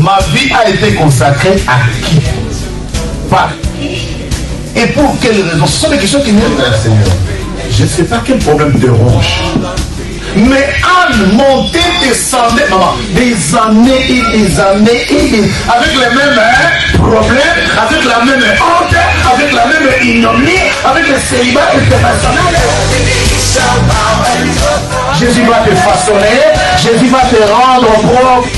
ma vie a été consacrée à qui? Par qui? Et pour quelles raisons? Ce sont des questions qui viennent vers le Seigneur. Je ne sais pas quel problème te ronge. Mais Anne montait, descendait, maman, des années et des années et des... avec les mêmes problèmes, avec la même honte, avec la même ignominie, avec le célibat international. Jésus va te façonner, Jésus va te rendre propre.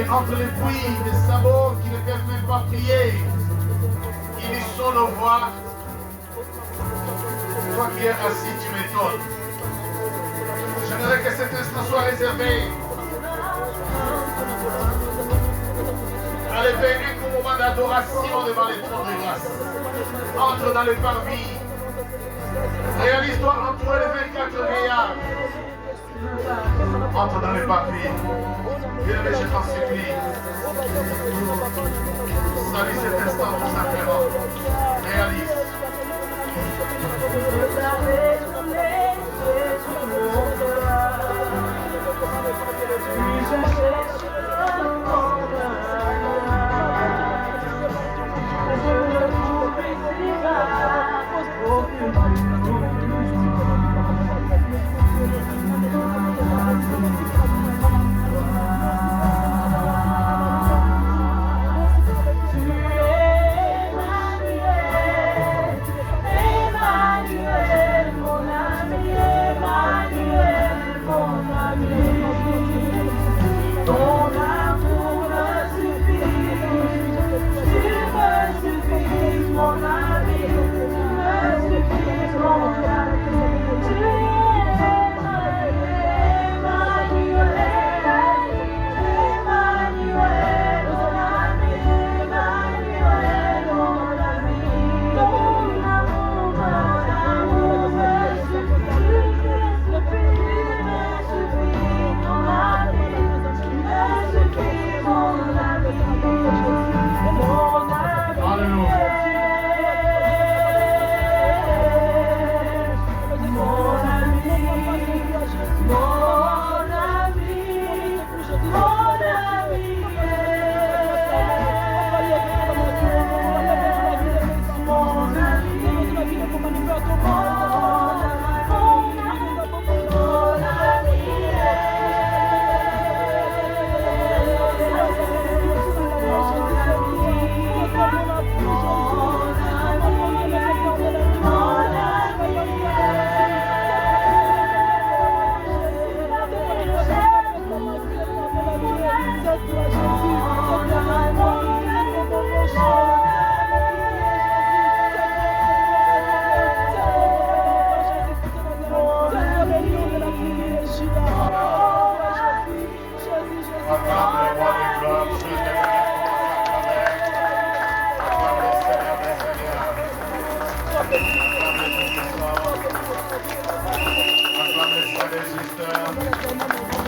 Entre les bruits des sabots qui ne peuvent même pas prier, ils sont nos voix. Toi qui es assis, tu m'étonnes. J'aimerais que cet instant soit réservé à lever un moment d'adoration devant les trônes de grâce. Entre dans le parvis. Réalise-toi entre les 24 veillards. Entre dans le parvis. Bien-aimé, je t'en supplie. Salut cet instant consacrément. Réalise.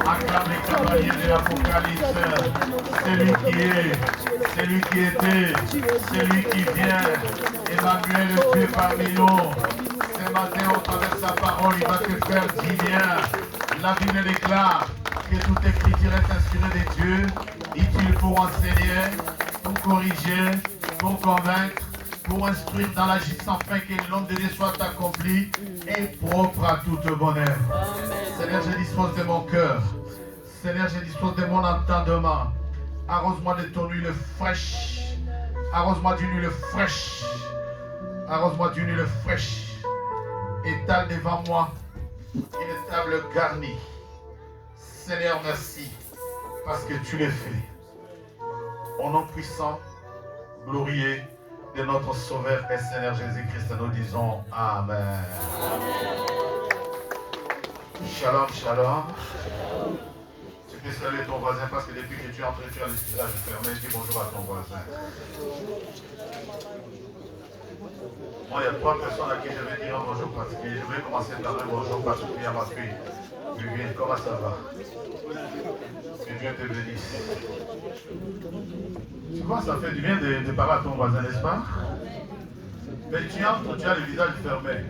Acclame les cavaliers de l'Apocalypse. C'est lui qui est, c'est lui qui était, c'est lui qui vient. Emmanuel, le Dieu parmi nous. Ce matin, au travers de sa parole, il va te faire dire bien. La Bible déclare que toute écriture est inspirée de Dieu, utile pour enseigner, pour corriger, pour convaincre, pour instruire dans la justice, afin que l'homme de Dieu soit accompli et propre à toute bonne œuvre. Seigneur, je dispose de mon cœur. Seigneur, je dispose de mon entendement. Arrose-moi de ton huile fraîche. Arrose-moi d'une huile fraîche. Arrose-moi d'une huile fraîche. Étale devant moi une table garnie. Seigneur, merci parce que tu l'as fait. Au nom puissant, glorieux de notre Sauveur et Seigneur Jésus-Christ, nous disons Amen. Shalom, shalom. Tu peux saluer ton voisin parce que depuis que tu es entré, tu as le visage fermé. Dis bonjour à ton voisin. Moi, il y a 3 personnes à qui je vais dire un bonjour particulier. Je vais commencer par un bonjour particulier à ma fille. Vivienne, comment ça va? Que Dieu te bénisse. Tu vois, ça fait du bien de parler à ton voisin, n'est-ce pas? Mais tu entres, tu as le visage fermé.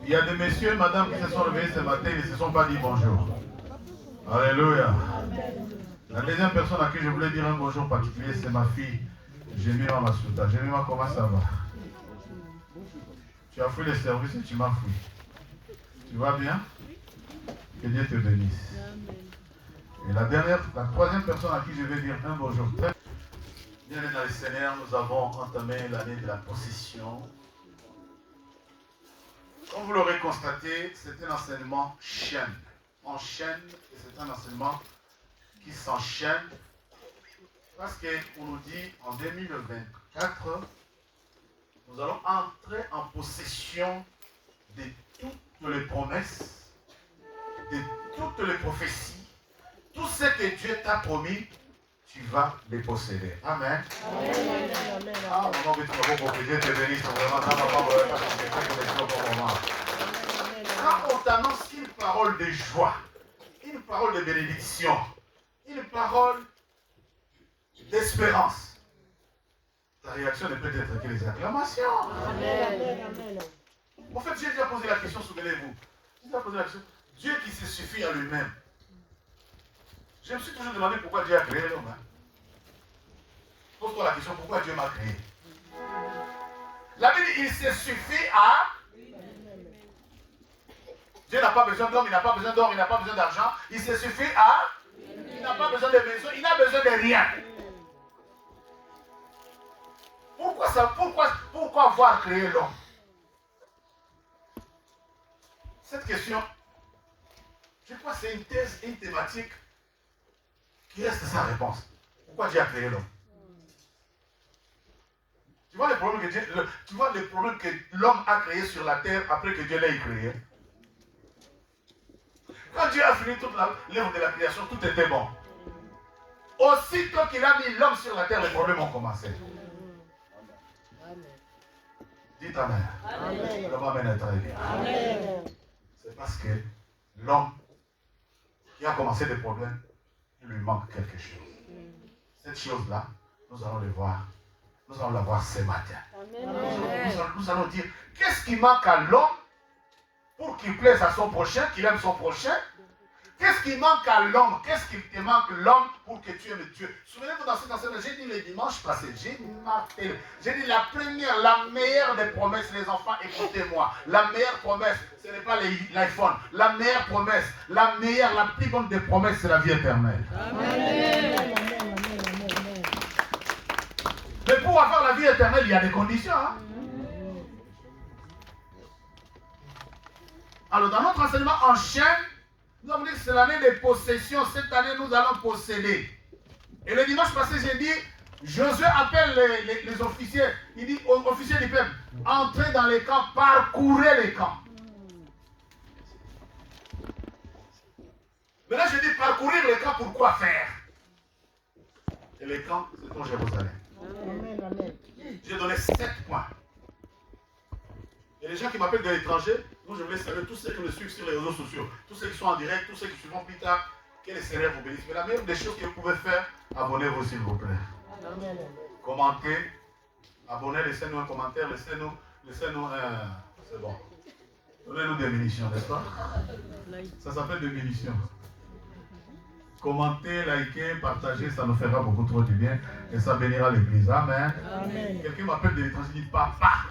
Il y a des messieurs et madame qui se sont réveillés ce matin et ne se sont pas dit bonjour. Alléluia. La deuxième personne à qui je voulais dire un bonjour particulier, c'est ma fille, Jemima Masuta. Jemima, comment ça va? Tu as fui le service et tu m'as fui. Tu vas bien? Que Dieu te bénisse. Et la troisième personne à qui je vais dire un bonjour. Bien dans le Seigneur, nous avons entamé l'année de la possession. Comme vous l'aurez constaté, c'est un enseignement chaîne. On chaîne et c'est un enseignement qui s'enchaîne. Parce qu'on nous dit en 2024, nous allons entrer en possession de toutes les promesses, de toutes les prophéties. Tout ce que Dieu t'a promis, tu vas les posséder. Amen. Ah, maman, mais tu vas voir que Dieu te bénisse. Vraiment, quand on t'annonce une parole de joie, une parole de bénédiction, une parole d'espérance, ta réaction ne peut être que les acclamations. Amen. En fait, Jésus a posé la question, souvenez-vous. Jésus a posé la question. Dieu qui se suffit à lui-même. Je me suis toujours demandé pourquoi Dieu a créé l'homme. Pose-toi la question, pourquoi Dieu m'a créé? La Bible dit, il se suffit à... Dieu n'a pas besoin d'homme, il n'a pas besoin d'or, il n'a pas besoin d'argent. Il se suffit à... Il n'a pas besoin de maison, il n'a besoin de rien. Pourquoi avoir créé l'homme? Cette question, je crois que c'est une thèse, une thématique qui reste sans réponse. Pourquoi Dieu a créé l'homme? Tu vois les problèmes que tu vois les problèmes que l'homme a créés sur la terre après que Dieu l'ait créé. Quand Dieu a fini toute l'œuvre de la création, tout était bon. Aussitôt qu'il a mis l'homme sur la terre, les problèmes ont commencé. Dites Amen. Le mot Amen est très bien. C'est parce que l'homme qui a commencé des problèmes, il lui manque quelque chose. Cette chose-là, nous allons le voir. Nous allons la voir ce matin. Nous allons dire, qu'est-ce qui manque à l'homme pour qu'il plaise à son prochain, qu'il aime son prochain? Qu'est-ce qui manque à l'homme? Qu'est-ce qui te manque l'homme pour que tu aimes Dieu? Souvenez-vous dans cette enseignement, j'ai dit le dimanche passé, j'ai dit la première, la meilleure des promesses, les enfants, écoutez-moi. La meilleure promesse, ce n'est pas l'iPhone. La meilleure promesse, la meilleure, la plus bonne des promesses, c'est la vie éternelle. Amen. Mais pour avoir la vie éternelle, il y a des conditions. Hein? Alors, dans notre enseignement en chaîne, nous avons dit que c'est l'année des possessions. Cette année, nous allons posséder. Et le dimanche passé, j'ai dit, Josué appelle les officiers. Il dit aux officiers du peuple, entrez dans les camps, parcourez les camps. Maintenant, je dis parcourir les camps, pourquoi faire? Et les camps, c'est pour Jérusalem. J'ai donné 7 points. Et les gens qui m'appellent de l'étranger, moi je voulais saluer tous ceux qui me suivent sur les réseaux sociaux, tous ceux qui sont en direct, tous ceux qui suivront plus tard, que les Seigneur vous bénisse. Mais la meilleure des choses que vous pouvez faire, abonnez-vous s'il vous plaît. Amen. Commentez, abonnez, laissez-nous un commentaire, laissez-nous c'est bon. Donnez-nous des munitions, n'est-ce pas? Ça s'appelle des munitions. Commentez, likez, partagez, ça nous fera beaucoup trop du bien et ça bénira l'église. Amen. Amen. Quelqu'un m'appelle de l'étranger, dit papa.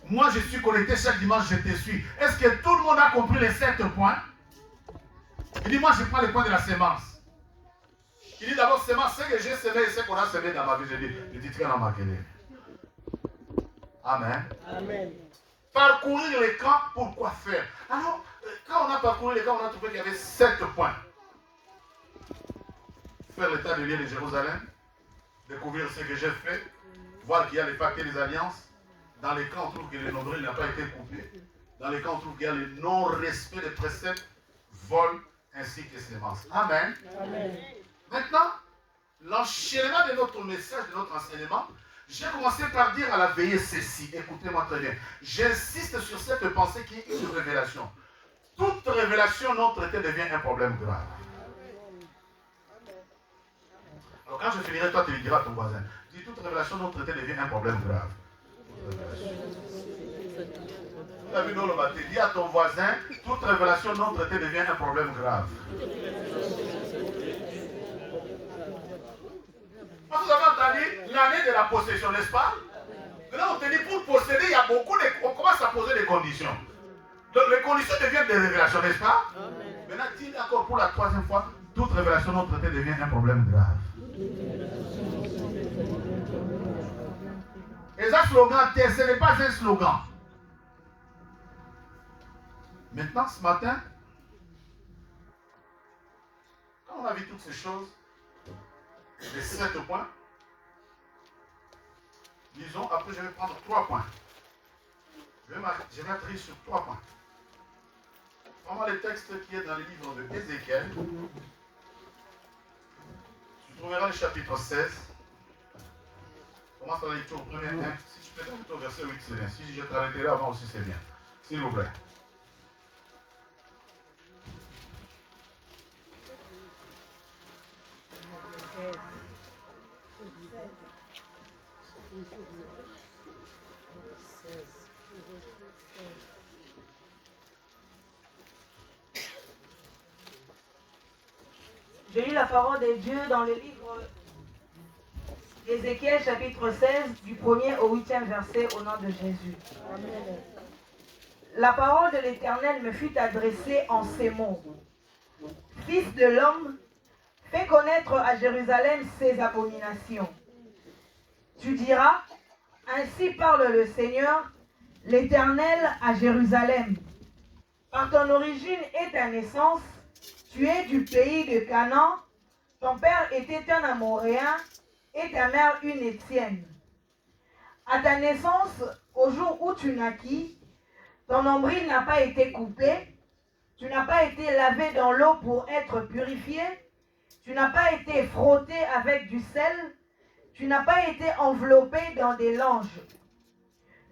Moi, je suis connecté chaque dimanche, je te suis. Est-ce que tout le monde a compris les 7 points? Il dit, moi, je prends les points de la sémence. Il dit d'abord, sémence, c'est que j'ai semé et c'est qu'on a semé dans ma vie. Je dis, tu vas ma gueule. Amen. Amen. Parcourir les camps, pourquoi faire? Alors, quand on a parcouru les camps, on a trouvé qu'il y avait 7 points. Faire l'état de lieu de Jérusalem, découvrir ce que j'ai fait, voir qu'il y a les pactes et les alliances. Dans les cas, on trouve que le nombril n'a pas été coupé. Dans les cas, on trouve qu'il y a le non-respect des préceptes, vol ainsi que sémence. Amen. Amen. Maintenant, l'enchaînement de notre message, de notre enseignement, j'ai commencé par dire à la veillée ceci. Écoutez-moi très bien. J'insiste sur cette pensée qui est une révélation. Toute révélation non traitée devient un problème grave. Alors quand je finirai, toi tu le diras à ton voisin. Dis, toute révélation non traitée devient un problème grave. Tu as vu dans le matin, dis à ton voisin, toute révélation non traitée devient un problème grave. Vous avez entendu l'année de la possession, n'est-ce pas? Maintenant on te dit pour posséder, il y a beaucoup de... On commence à poser des conditions. Donc les conditions deviennent des révélations, n'est-ce pas? Maintenant dis encore pour la 3e fois, toute révélation non traitée devient un problème grave. Et ça slogan, ce n'est pas un slogan. Maintenant, ce matin, quand on a vu toutes ces choses, les 7 points, disons, après je vais prendre 3 points. Je vais atterrir sur 3 points. Vraiment le texte qui est dans le livre de Ézéchiel. Tu trouveras le chapitre 16. Commence la lecture au premier 1. Si tu peux t'arrêter au verset 8, c'est bien. Si je t'arrêterai avant aussi, c'est bien. S'il vous plaît. J'ai lu la parole de Dieu dans le livre d'Ézéchiel chapitre 16 du 1er au 8e verset au nom de Jésus. Amen. La parole de l'Éternel me fut adressée en ces mots. Fils de l'homme, fais connaître à Jérusalem ses abominations. Tu diras, ainsi parle le Seigneur, l'Éternel à Jérusalem. Par ton origine et ta naissance, tu es du pays de Canaan, ton père était un Amoréen et ta mère une Étienne. À ta naissance, au jour où tu naquis, ton nombril n'a pas été coupé, tu n'as pas été lavé dans l'eau pour être purifié, tu n'as pas été frotté avec du sel, tu n'as pas été enveloppé dans des langes.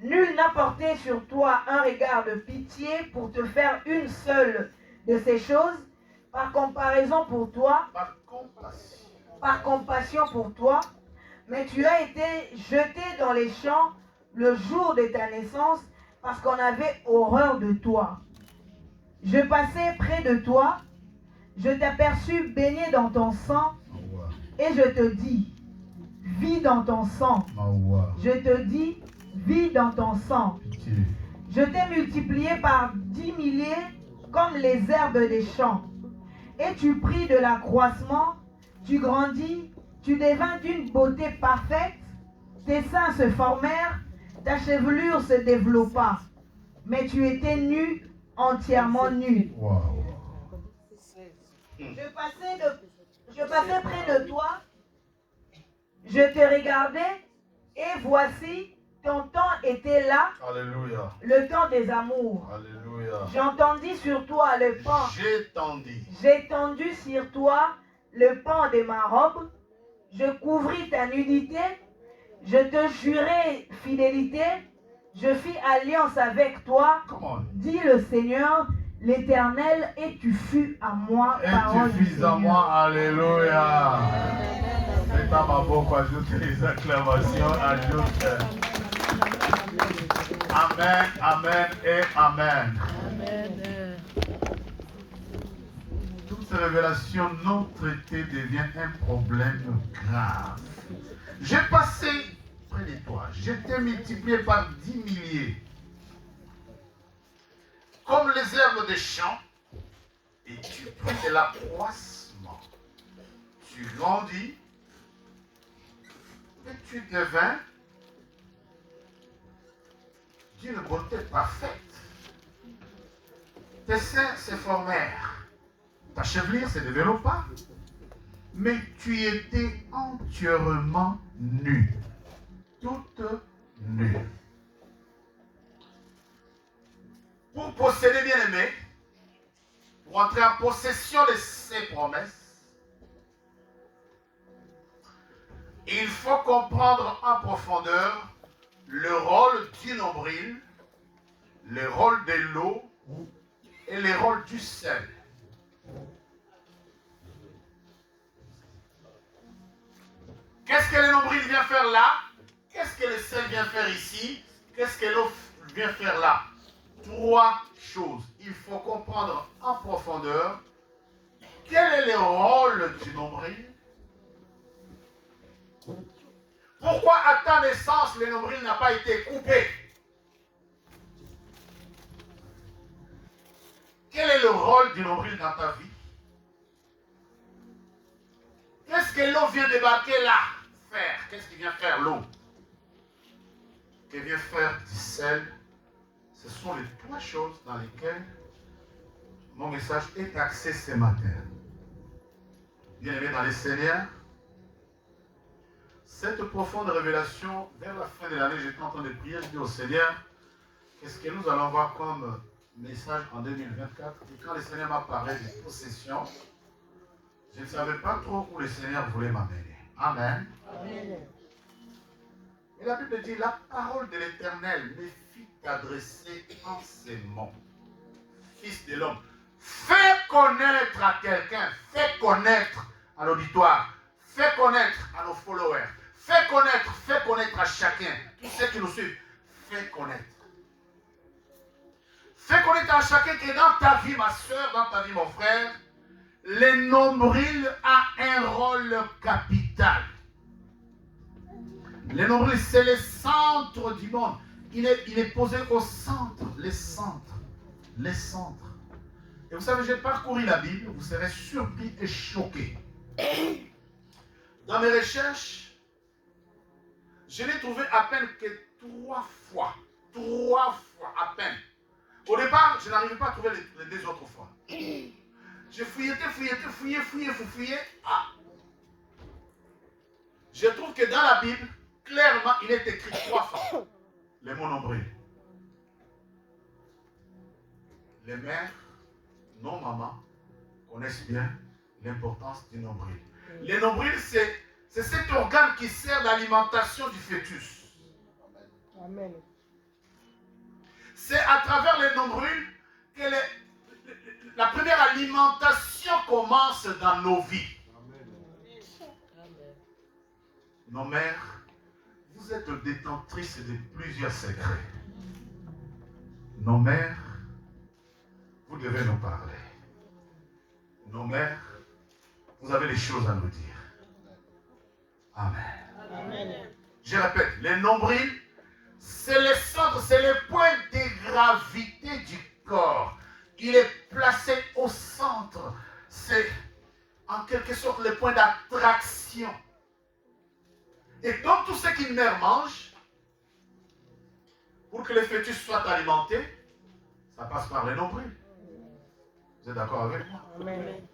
Nul n'a porté sur toi un regard de pitié pour te faire une seule de ces choses, par comparaison pour toi, par compassion pour toi, mais tu as été jeté dans les champs le jour de ta naissance, parce qu'on avait horreur de toi. Je passais près de toi, je t'aperçus baigné dans ton sang, et je te dis, vis dans ton sang. Je te dis, vis dans ton sang. Je t'ai multiplié par 10 milliers comme les herbes des champs. Et tu pris de l'accroissement, tu grandis, tu devins d'une beauté parfaite, tes seins se formèrent, ta chevelure se développa, mais tu étais nu, entièrement nu. Je passais près de toi, je te regardais, et voici, ton temps était là. Alléluia. Le temps des amours. Alléluia. J'entendis sur toi le pan. J'ai tendu sur toi le pan de ma robe. Je couvris ta nudité. Je te jurai fidélité. Je fis alliance avec toi. Dit le Seigneur, l'Éternel, et tu fus à moi. Et tu fus à moi. Alléluia. Maintenant, ma beaucoup ajoute les acclamations. Ajoute. Amen, amen et amen. Toute révélation non traitée devient un problème grave. J'ai passé près de toi, j'étais multiplié par 10 milliers, comme les herbes des champs, et tu pris de l'accroissement. Tu grandis, et tu devins d'une beauté parfaite. Tes seins se formèrent, ta chevelure se développa, mais tu étais entièrement nu, toute nue. Pour posséder, bien-aimé, pour entrer en possession de ses promesses, il faut comprendre en profondeur le rôle du nombril, le rôle de l'eau et le rôle du sel. Qu'est-ce que le nombril vient faire là? Qu'est-ce que le sel vient faire ici? Qu'est-ce que l'eau vient faire là? Trois choses. Il faut comprendre en profondeur quel est le rôle du nombril. Pourquoi à ta naissance, le nombril n'a pas été coupé? Quel est le rôle du nombril dans ta vie? Qu'est-ce que l'eau vient débarquer là faire? Qu'est-ce qu'il vient faire l'eau? Qu'elle vient faire du sel? Ce sont les trois choses dans lesquelles mon message est axé ce matin. Bien-aimés dans les Seigneurs, cette profonde révélation, vers la fin de l'année, j'étais en train de prier, je dis au Seigneur, qu'est-ce que nous allons voir comme message en 2024? Et quand le Seigneur m'a parlé de possession, je ne savais pas trop où le Seigneur voulait m'amener. Amen. Amen. Et la Bible dit, la parole de l'Éternel me fit adresser en ces mots. Fils de l'homme, fais connaître à quelqu'un, fais connaître à l'auditoire, fais connaître à nos followers, fais connaître à chacun, tous ceux qui nous suivent, fais connaître. Fais connaître à chacun que dans ta vie, ma soeur, dans ta vie, mon frère, le nombril a un rôle capital. Le nombril, c'est le centre du monde. Il est posé au centre, les centres. Et vous savez, j'ai parcouru la Bible, vous serez surpris et choqués. Dans mes recherches, je l'ai trouvé à peine que 3 fois. 3 fois à peine. Au départ, je n'arrivais pas à trouver les 2 autres fois. J'ai fouillé. Ah. Je trouve que dans la Bible, clairement, clairement, il est écrit 3 fois. Les mots nombril. Les mères, non maman, connaissent bien l'importance du nombril. Les nombrils, c'est cet organe qui sert d'alimentation du fœtus. Amen. C'est à travers les nombrils que la première alimentation commence dans nos vies. Nos mères, vous êtes détentrices de plusieurs secrets. Nos mères, vous devez nous parler. Nos mères, vous avez des choses à nous dire. Amen. Amen. Je répète, les nombrils, c'est le centre, c'est le point de gravité du corps. Il est placé au centre. C'est en quelque sorte le point d'attraction. Et donc tout ce qu'une mère mange, pour que le fœtus soit alimenté, ça passe par les nombrils. Vous êtes d'accord avec moi? Amen.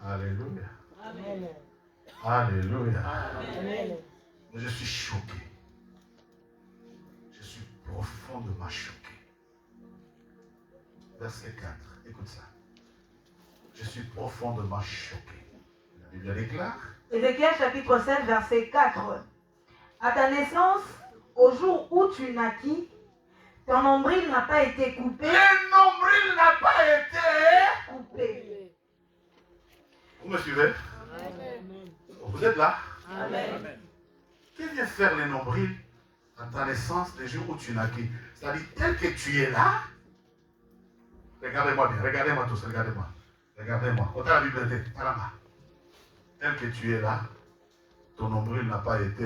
Alléluia. Amen. Alléluia. Amen. Mais je suis choqué. Je suis profondément choqué. Verset 4. Écoute ça. Je suis profondément choqué. La Bible déclare. Ézéchiel chapitre 7, verset 4. À ta naissance, au jour où tu naquis, ton nombril n'a pas été coupé. Le nombril n'a pas été Coupé. Vous me suivez? Amen. Vous êtes là? Amen. Que vient faire le nombril à ta naissance, le jour où tu naquis? C'est-à-dire, tel que tu es là, regardez-moi bien, regardez-moi tous, regardez-moi. Regardez-moi. Autant la Bible dit, là-bas. Tel que tu es là, ton nombril n'a pas été.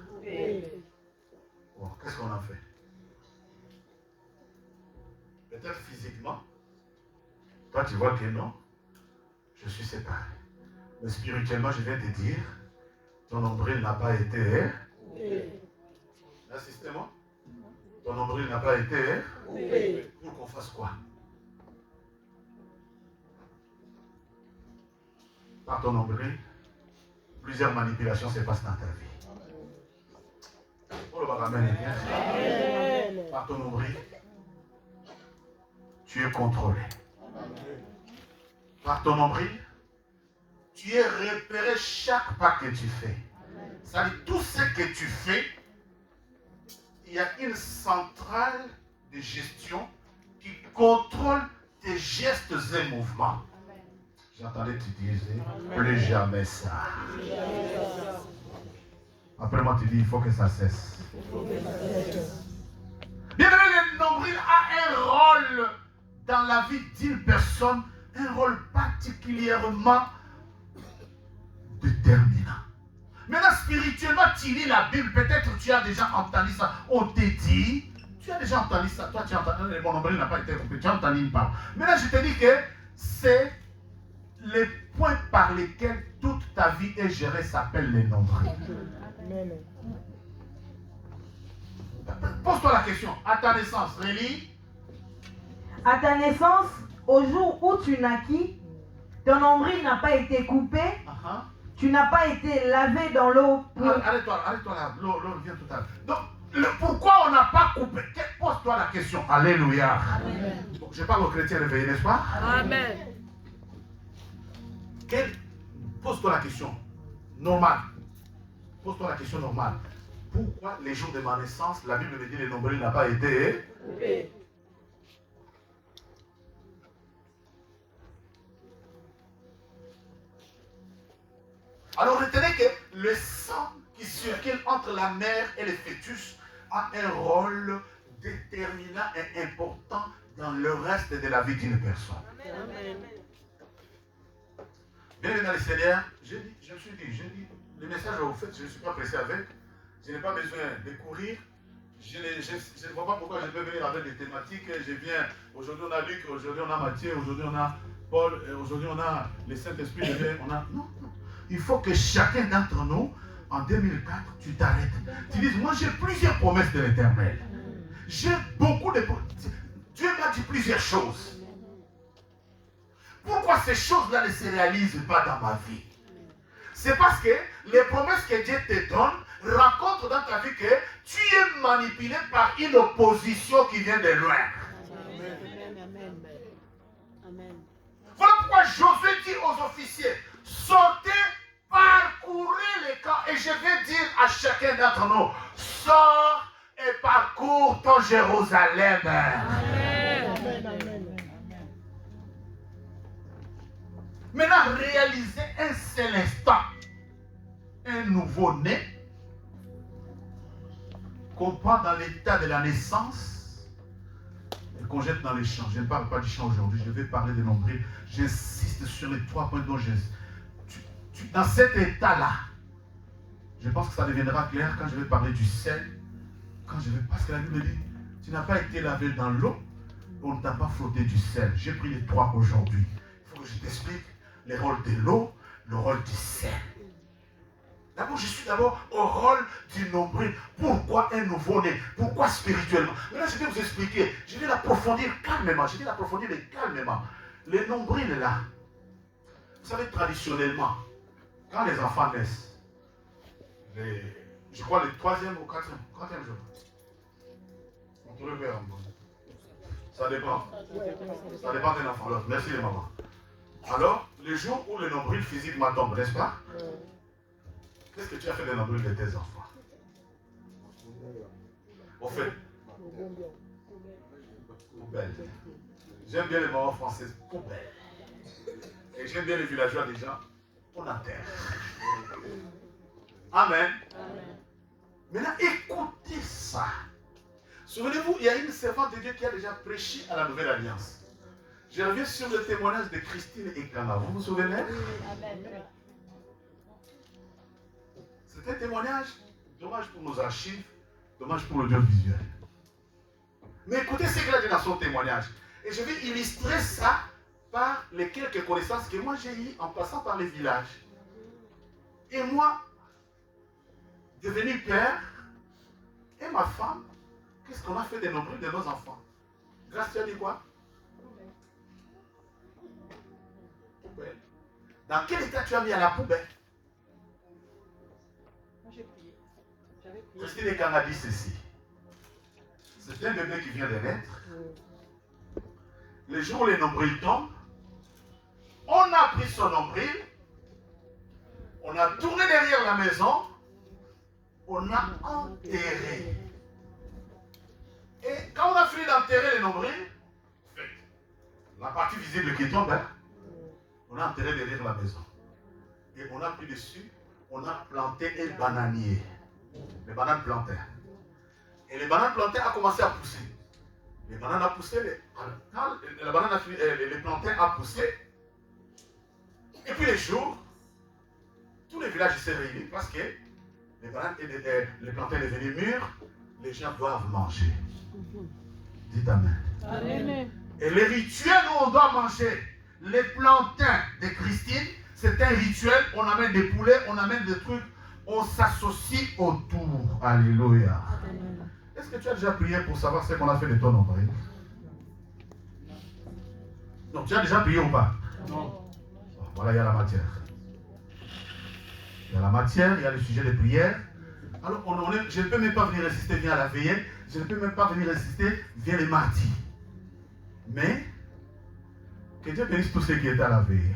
Coupé. Bon, qu'est-ce qu'on a fait? Peut-être physiquement, toi tu vois que non, je suis séparé. Mais spirituellement, je viens te dire, ton nombril n'a pas été. Assistez-moi. Ton nombril n'a pas été. Pour qu'on fasse quoi? Par ton nombril, plusieurs manipulations se passent dans ta vie. Oh, le baramène est bien. Amen. Par ton nombril, tu es contrôlé. Par ton nombril, tu es repéré chaque pas que tu fais. C'est-à-dire, tout ce que tu fais, il y a une centrale de gestion qui contrôle tes gestes et mouvements. J'entendais tu disais, plus jamais ça. Après moi, tu dis, il faut que ça cesse. Bien aimé, le nombril a un rôle dans la vie d'une personne, un rôle particulièrement déterminant. Maintenant, spirituellement, tu lis la Bible, peut-être tu as déjà entendu ça. On te dit, tu as déjà entendu ça. Toi, tu as entendu, mon nombril n'a pas été coupé, tu as entendu une part. Maintenant, je te dis que c'est les points par lesquels toute ta vie est gérée s'appellent les nombrils. Amen. Pose-toi la question. À ta naissance, relis. À ta naissance, au jour où tu naquis, ton nombril n'a pas été coupé. Tu n'as pas été lavé dans l'eau. Arrête-toi là. L'eau vient tout à l'heure. Donc, pourquoi on n'a pas coupé? Pose-toi la question. Alléluia. Amen. Je parle aux chrétiens réveillés, n'est-ce pas? Amen. Pose-toi la question normale. Pose-toi la question normale. Pourquoi les jours de ma naissance, la Bible me dit que le nombril n'a pas été Coupé. Alors retenez que le sang qui circule entre la mère et le fœtus a un rôle déterminant et important dans le reste de la vie d'une personne. Amen. Bien dans le Seigneur, je me suis dit, le message au fait, je ne suis pas pressé avec, je n'ai pas besoin de courir, je ne vois pas pourquoi je peux venir avec des thématiques, je viens, aujourd'hui on a Luc, aujourd'hui on a Matthieu, aujourd'hui on a Paul, aujourd'hui on a le Saint-Esprit, non. Il faut que chacun d'entre nous, en 2004, tu t'arrêtes. Tu dises, moi j'ai plusieurs promesses de l'Éternel. J'ai beaucoup de promesses. Dieu m'a dit plusieurs choses. Pourquoi ces choses-là ne se réalisent pas dans ma vie? C'est parce que les promesses que Dieu te donne, rencontres dans ta vie que tu es manipulé par une opposition qui vient de loin. Voilà pourquoi Josué dit aux officiers, sortez, parcourez les camps. Et je vais dire à chacun d'entre nous, sors et parcours ton Jérusalem. Maintenant, réalisez un seul instant. Un nouveau-né qu'on prend dans l'état de la naissance et qu'on jette dans les champs. Je ne parle pas du champ aujourd'hui, je vais parler de nombril. J'insiste sur les 3 points dont dans cet état-là, je pense que ça deviendra clair quand je vais parler du sel. Parce que la Bible dit, tu n'as pas été lavé dans l'eau, on ne t'a pas frotté du sel. J'ai pris les 3 aujourd'hui. Il faut que je t'explique les rôles de l'eau, le rôle du sel. D'abord, je suis au rôle du nombril. Pourquoi un nouveau-né? Pourquoi spirituellement? Maintenant, je vais vous expliquer. Je vais l'approfondir calmement. Les nombrils là, vous savez, traditionnellement, quand les enfants naissent, je crois le 3e ou 4e jour, on peut le faire en bon. Ça dépend. Ça dépend d'un enfant. Alors, merci les mamans. Alors, le jour où le nombril physiquement tombe, n'est-ce pas? Qu'est-ce que tu as fait des nombrils de tes enfants? Au fait, poubelle. J'aime bien les mamans françaises, poubelle. Et j'aime bien les villageois des gens, on enterre. Amen. Maintenant, écoutez ça. Souvenez-vous, il y a une servante de Dieu qui a déjà prêché à la Nouvelle Alliance. Je reviens sur le témoignage de Christine et Kana. Vous vous souvenez? C'est un témoignage, dommage pour nos archives, dommage pour l'audiovisuel. Mais écoutez ce qu'elle a dit dans son témoignage. Et je vais illustrer ça par les quelques connaissances que moi j'ai eues en passant par les villages. Et moi, devenu père, et ma femme, qu'est-ce qu'on a fait des nombrils de nos enfants? Grâce, tu as dit quoi? Poubelle. Dans quel état tu as mis à la poubelle? Moi j'ai prié. J'avais prié. Christine Ekang a dit ceci. C'est un bébé qui vient de naître. Le jour où les nombrils tombent, on a pris son nombril, on a tourné derrière la maison, on a enterré. Et quand on a fini d'enterrer les nombrils, la partie visible qui tombe, on a enterré derrière la maison. Et on a pris dessus, on a planté un bananier. Les bananes plantées. Et les bananes plantées a commencé à pousser. Les bananes a poussé, quand la banane a fini, les plantains a poussé. Et puis les jours, tous les villages s'est réunis parce que les bananes et les plantains sont devenus mûrs, les gens doivent manger. Dites Amen. Amen. Et les rituels où on doit manger les plantains de Christine, c'est un rituel, on amène des poulets, on amène des trucs, on s'associe autour. Alléluia. Est-ce que tu as déjà prié pour savoir ce qu'on a fait de ton nombril? Non, tu as déjà prié ou pas? Non. Voilà, il y a la matière. Il y a la matière, il y a le sujet de prière. Alors, je ne peux même pas venir résister, viens à la veillée. Je ne peux même pas venir résister, viens les mardis. Mais, que Dieu bénisse tous ceux qui étaient à la veillée.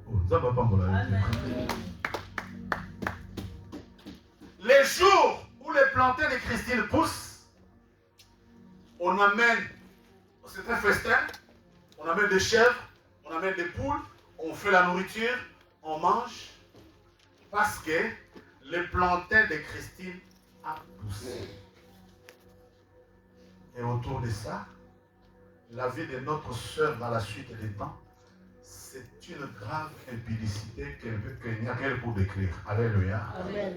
Oh, ça va pas me la Les jours où les plantains de Christine poussent, on amène, c'est un festin, on amène des chèvres, on amène des poules, on fait la nourriture, on mange, parce que les plantains de Christine a poussé. Et autour de ça, la vie de notre sœur dans la suite des temps, c'est une grave impudicité qu'il n'y a qu'elle pour décrire. Alléluia. Amen.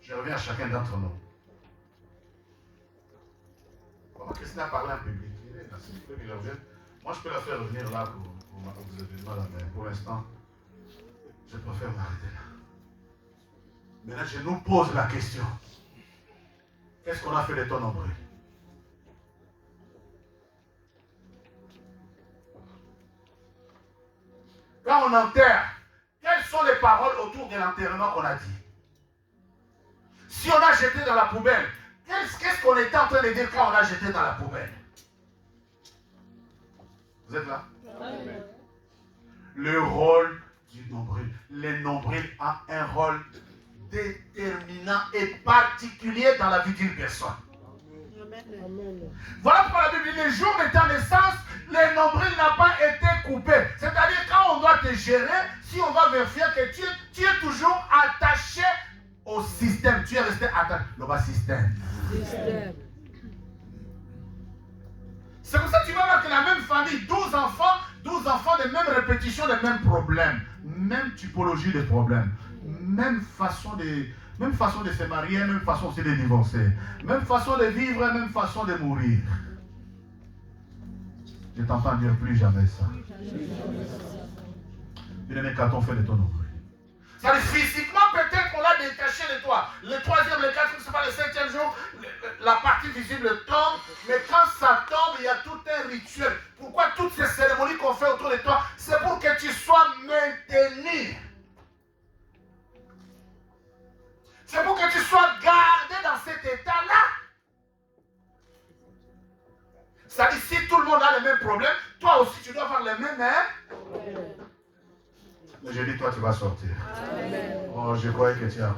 Je reviens à chacun d'entre nous. Comment Christine a parlé en public? Il est là, s'il vous plaît, qu'il revienne. Moi, je peux la faire revenir là pour vous événements là, mais pour l'instant, je préfère m'arrêter là. Maintenant, je nous pose la question. Qu'est-ce qu'on a fait de ton nombril? Quand on enterre, quelles sont les paroles autour de l'enterrement qu'on a dit? Si on a jeté dans la poubelle, qu'est-ce qu'on était en train de dire quand on a jeté dans la poubelle? Vous êtes là? Amen. Le rôle du nombril. Le nombril a un rôle déterminant et particulier dans la vie d'une personne. Amen. Voilà pourquoi la Bible dit, les jours de ta naissance, le nombril n'a pas été coupé. C'est-à-dire quand on doit te gérer, si on va vérifier que tu es toujours attaché au système. Tu es resté attaché au système. C'est pour ça que tu vas voir que la même famille, 12 enfants de même répétition, de mêmes problèmes, même typologie de problèmes, même façon de se marier, même façon aussi de divorcer, même façon de vivre, même façon de mourir. Je t'entends dire plus jamais ça. Bien-aimé, qu'a-t-on fait de ton nombril? C'est-à-dire physiquement, peut-être qu'on l'a détaché de toi. Le troisième, le quatrième, c'est pas le cinquième jour, la partie visible tombe, mais quand ça tombe, il y a tout un rituel. Pourquoi toutes ces cérémonies qu'on fait autour de toi? C'est pour que tu sois maintenu. C'est pour que tu sois gardé dans cet état-là. C'est-à-dire, si tout le monde a les mêmes problèmes, toi aussi tu dois avoir les mêmes, hein? Mais je dis, toi, tu vas sortir. Amen. Oh, je croyais que tu as...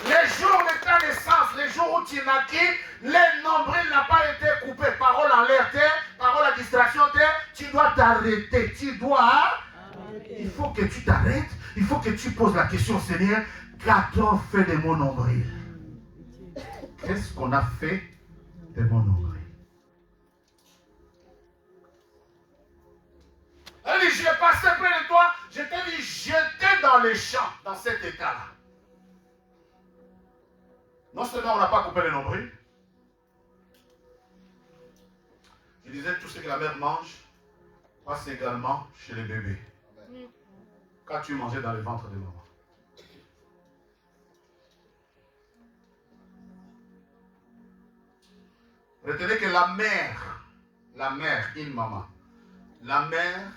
Les jours de ta naissance, les jours où tu naquis, le nombril n'a pas été coupé. Parole en l'air, parole à distraction, tu dois t'arrêter. Tu dois... Il faut que tu t'arrêtes. Il faut que tu poses la question, Seigneur, qu'a-t-on fait de mon nombril? Qu'est-ce qu'on a fait de mon nombril? Elle dit, j'ai passé près de toi, je t'ai dit, jeter dans les champs, dans cet état-là. Non seulement on n'a pas coupé le nombril, je disais, tout ce que la mère mange passe également chez les bébés. Quand tu mangeais dans le ventre de maman. Retenez que la mère, une maman, la mère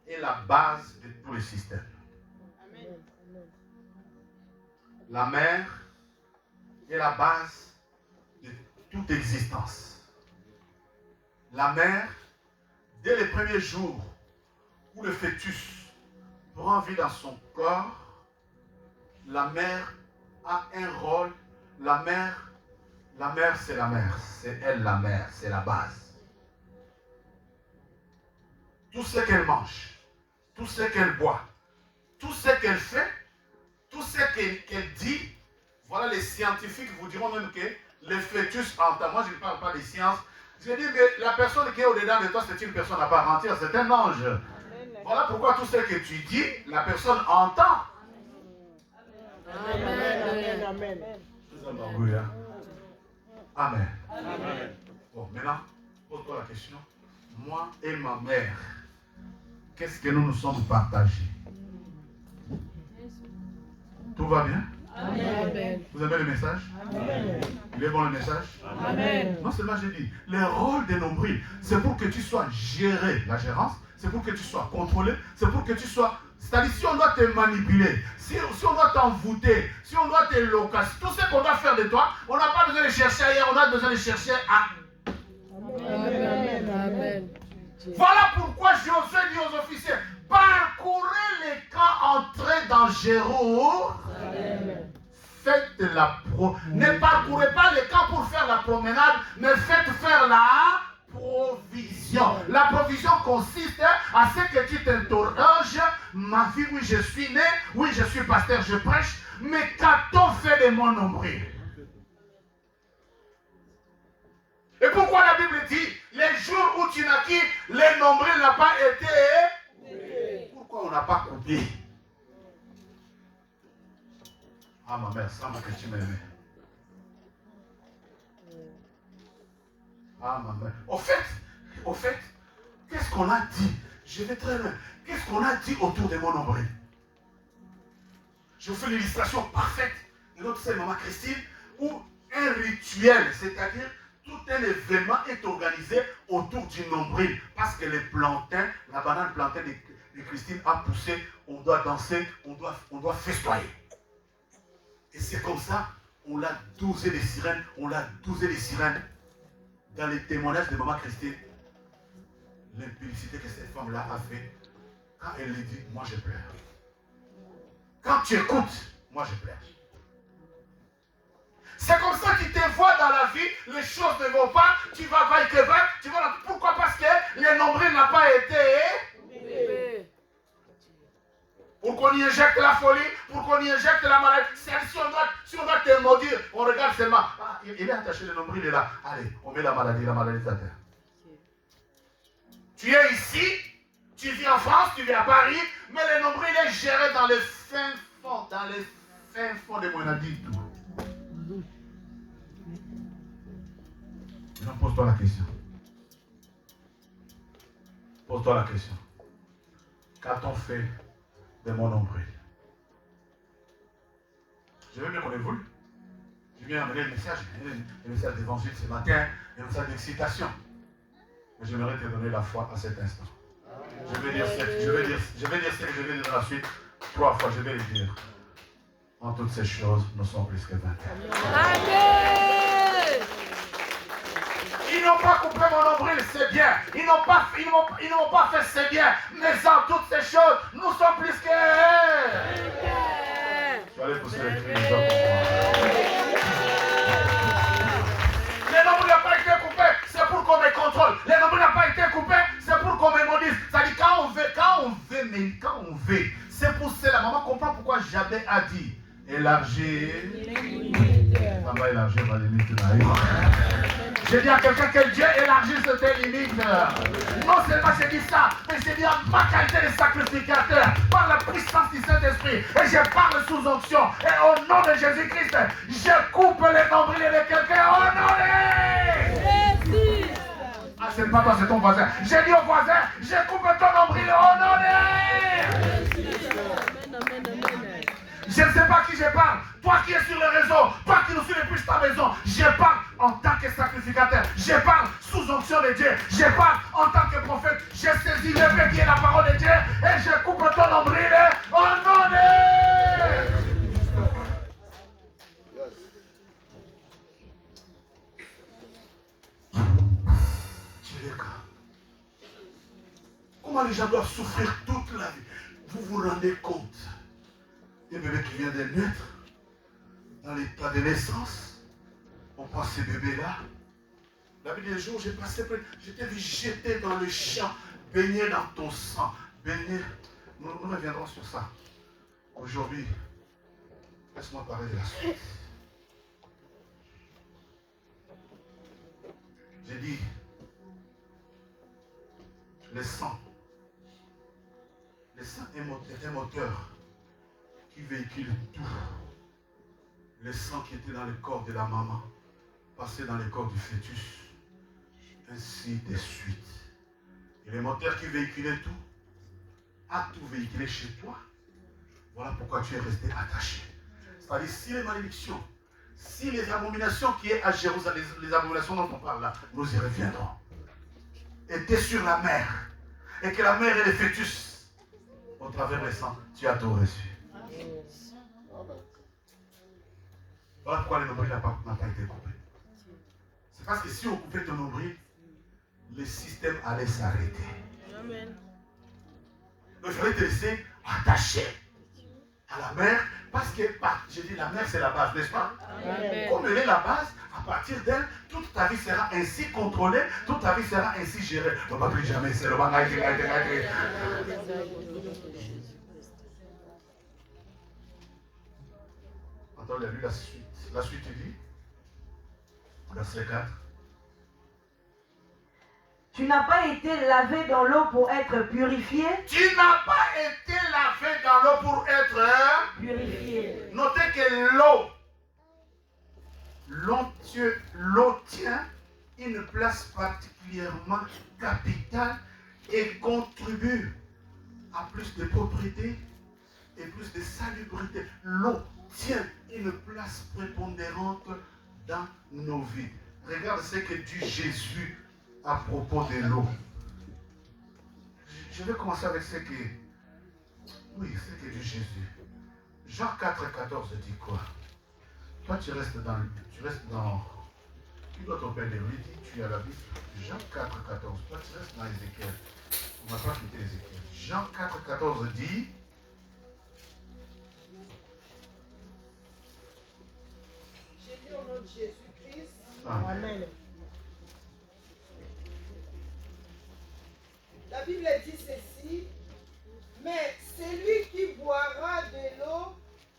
est la base de tous les systèmes. Amen. La mère est la base de toute existence. La mère, dès les premiers jours où le fœtus prend vie dans son corps, la mère a un rôle. La mère c'est la mère. C'est elle la mère, c'est la base. Tout ce qu'elle mange, tout ce qu'elle boit, tout ce qu'elle fait, tout ce qu'elle dit, voilà, les scientifiques vous diront même que le fœtus entend. Moi, je ne parle pas des sciences. Je dis que la personne qui est au-dedans de toi, c'est une personne à part entière, c'est un ange. Voilà pourquoi tout ce que tu dis, la personne entend. Amen. Amen. Amen. Amen. Bon, maintenant, pose-toi la question. Moi et ma mère, qu'est-ce que nous nous sommes partagés? Tout va bien? Amen. Vous aimez le message? Amen. Il est bon le message? Amen. Non seulement j'ai dit, le rôle des nombrils, c'est pour que tu sois géré, la gérance, c'est pour que tu sois contrôlé, c'est pour que tu sois... C'est-à-dire, si on doit te manipuler, si on doit t'envoûter, si on doit te loquacer, tout ce qu'on doit faire de toi, on n'a pas besoin de chercher ailleurs, on a besoin de chercher à... Amen. Amen. Voilà pourquoi Josué dit aux officiers, parcourez les camps entrés dangereux. Faites la Ne parcourez pas les camps pour faire la promenade, mais faites faire la provision. La provision consiste à ce que tu t'interroges, ma vie, oui je suis né, oui je suis pasteur, je prêche, mais qu'a-t-on fait de mon nombril? Et pourquoi la Bible dit, les jours où tu naquis, le nombril n'a pas été... Pourquoi on n'a pas coupé? Ah ma mère, ça m'a que tu m'aimais. Ah ma mère. Au fait, qu'est-ce qu'on a dit? Je vais très loin. Qu'est-ce qu'on a dit autour de mon nombril? Je vous fais l'illustration parfaite de notre sœur maman Christine, où un rituel, c'est-à-dire tout un événement est organisé autour du nombril. Parce que les plantains, la banane plantain de Christine a poussé on doit danser, on doit festoyer. Et c'est comme ça, on l'a dosé les sirènes, dans les témoignages de Maman Christine. L'impudicité que cette femme-là a fait, quand elle lui dit, moi je pleure. Quand tu écoutes, moi je pleure. C'est comme ça que tu te vois dans la vie, les choses ne vont pas, tu vas vaille que vaille, tu vas là. Pourquoi? Parce que le nombril n'a pas été... Pour qu'on y injecte la folie, pour qu'on y injecte la maladie. Si on doit te maudire, on regarde seulement. Ah, il est attaché, le nombril est là. Allez, on met la maladie t'atteint. Tu es ici, tu vis en France, tu vis à Paris, mais le nombril est géré dans les fins fonds de Monadito. Maintenant, pose-toi la question. Pose-toi la question. Qu'a-t-on fait de mon nombril? Je veux bien qu'on évolue. Je viens amener le message d'évangile ce matin, un message d'excitation. Mais j'aimerais te donner la foi à cet instant. Je vais dire ce que je vais dire dans la suite 3 fois. Je vais le dire. En toutes ces choses, nous sommes plus que 20. Amen. Ils n'ont pas coupé mon nombril, c'est bien. Ils n'ont pas fait, c'est bien. Mais en toutes ces choses, nous sommes plus que... Je vais aller pousser les cris des hommes. Le nombril n'a pas été coupé, c'est pour qu'on me contrôle. Le nombril n'a pas été coupé, c'est pour qu'on me maudisse. C'est-à-dire quand on veut, c'est pour cela. Maman comprend pourquoi Jabez a dit élargir. On va élargir ma limite. J'ai dit à quelqu'un que Dieu élargisse tes limites. Non seulement j'ai dit ça, mais j'ai dit en ma qualité de sacrificateur, par la puissance du Saint-Esprit, et je parle sous onction. Et au nom de Jésus-Christ, je coupe les nombrils de quelqu'un. Au nom de... Ah, c'est pas toi, c'est ton voisin. J'ai dit au voisin, je coupe ton nombril au nom de... Je ne sais pas qui je parle. Toi qui es sur le réseau, toi qui nous suis depuis ta maison, je parle en tant que sacrificateur. Je parle sous onction de Dieu. Je parle en tant que prophète. Je saisis l'épée qui est la parole de Dieu et je coupe ton nombril au nom de... Comment les gens doivent souffrir toute la vie? Vous vous rendez compte? Des bébés qui viennent de naître, dans l'état de naissance, on passe ces bébés-là. La vie des jours, j'ai passé près, j'étais vu jeté dans le champ, baigné dans ton sang, baigné. Nous reviendrons sur ça. Aujourd'hui, laisse-moi parler de la suite. J'ai dit, le sang est un moteur qui véhicule tout. Le sang qui était dans le corps de la maman passait dans le corps du fœtus. Ainsi de suite. Et le moteur qui véhiculait tout a tout véhiculé chez toi. Voilà pourquoi tu es resté attaché. C'est-à-dire, si les malédictions, si les abominations qui est à Jérusalem, les abominations dont on parle là, nous y reviendrons, étaient sur la mer, et que la mer et le fœtus, au travers des sang, tu as tout reçu. Voilà pourquoi le nombril n'a pas été coupé. C'est parce que si on coupait ton nombril, le système allait s'arrêter. Amen. Donc il fallait te laisser attaché à la mer, parce que, j'ai dit, la mer c'est la base, n'est-ce pas? Amen. Comme elle est la base, à partir d'elle, toute ta vie sera ainsi contrôlée, toute ta vie sera ainsi gérée. On ne va plus jamais, c'est le bagage. Attends, il a lu la suite. La suite, il dit, verset 4. Tu n'as pas été lavé dans l'eau pour être purifié. Tu n'as pas été lavé dans l'eau pour être Purifié. Notez que l'eau tient une place particulièrement capitale et contribue à plus de propriété et plus de salubrité. L'eau tient une place prépondérante dans nos vies. Regarde ce que dit Jésus à propos de l'eau. Je vais commencer avec ce que Oui, c'est que du Jésus. Jean 4,14 dit quoi? Toi, tu restes dans... Qui doit ton père de lui dit, tu as la Bible. Jean 4,14. Toi, tu restes dans Ézéchiel. On ne va pas quitter Ézéchiel. Jean 4,14 dit... J'ai dit au nom de Jésus-Christ. Amen. La Bible dit ceci. Mais celui qui boira de l'eau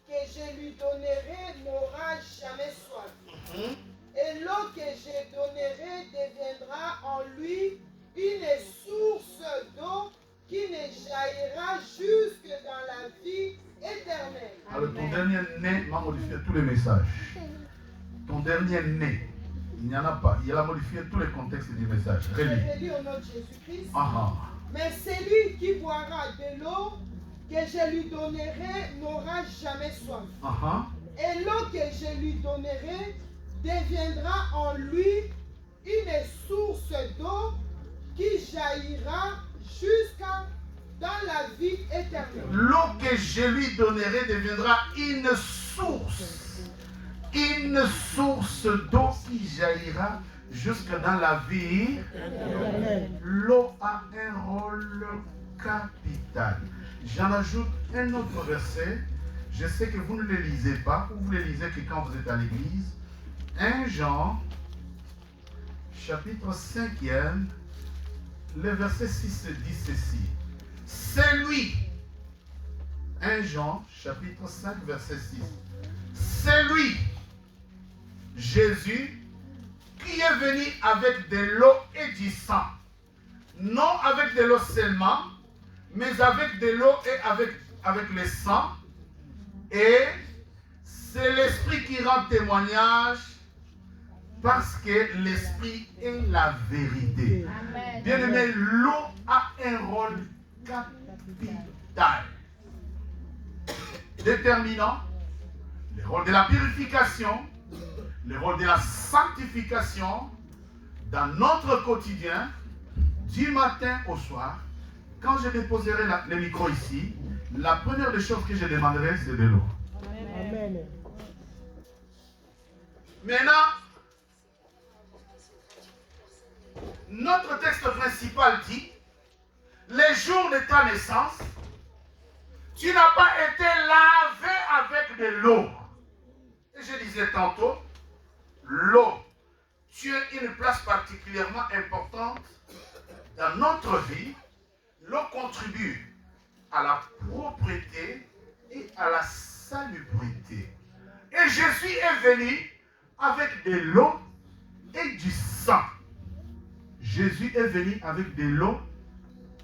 que je lui donnerai n'aura jamais soif. Et l'eau que je donnerai deviendra en lui une source d'eau qui ne jaillira jusque dans la vie éternelle. Alors ton dernier né m'a modifié tous les messages. Ton dernier né, il n'y en a pas. Il a modifié tous les contextes du message. Je Relis. relis au nom de Jésus-Christ. Mais celui qui boira de l'eau que je lui donnerai n'aura jamais soif. Et l'eau que je lui donnerai deviendra en lui une source d'eau qui jaillira jusqu'à dans la vie éternelle. L'eau que je lui donnerai deviendra une source d'eau qui jaillira jusque dans la vie. L'eau a un rôle capital. J'en ajoute un autre verset. Je sais que vous ne le lisez pas, ou vous le lisez que quand vous êtes à l'église. 1 Jean, chapitre 5e, le verset 6 dit ceci. C'est lui, 1 Jean, chapitre 5, verset 6. C'est lui, Jésus, qui est venu avec de l'eau et du sang. Non avec de l'eau seulement, mais avec de l'eau et avec le sang. Et c'est l'Esprit qui rend témoignage parce que l'Esprit est la vérité. Bien-aimé, l'eau a un rôle capital, déterminant, le rôle de la purification, le rôle de la sanctification dans notre quotidien, du matin au soir. Quand je déposerai le micro ici, la première des choses que je demanderai, c'est de l'eau. Amen. Maintenant, notre texte principal dit, les jours de ta naissance, tu n'as pas été lavé avec de l'eau. Et je disais tantôt, l'eau tient une place particulièrement importante dans notre vie. L'eau contribue à la propreté et à la salubrité. Et Jésus est venu avec de l'eau et du sang. Jésus est venu avec de l'eau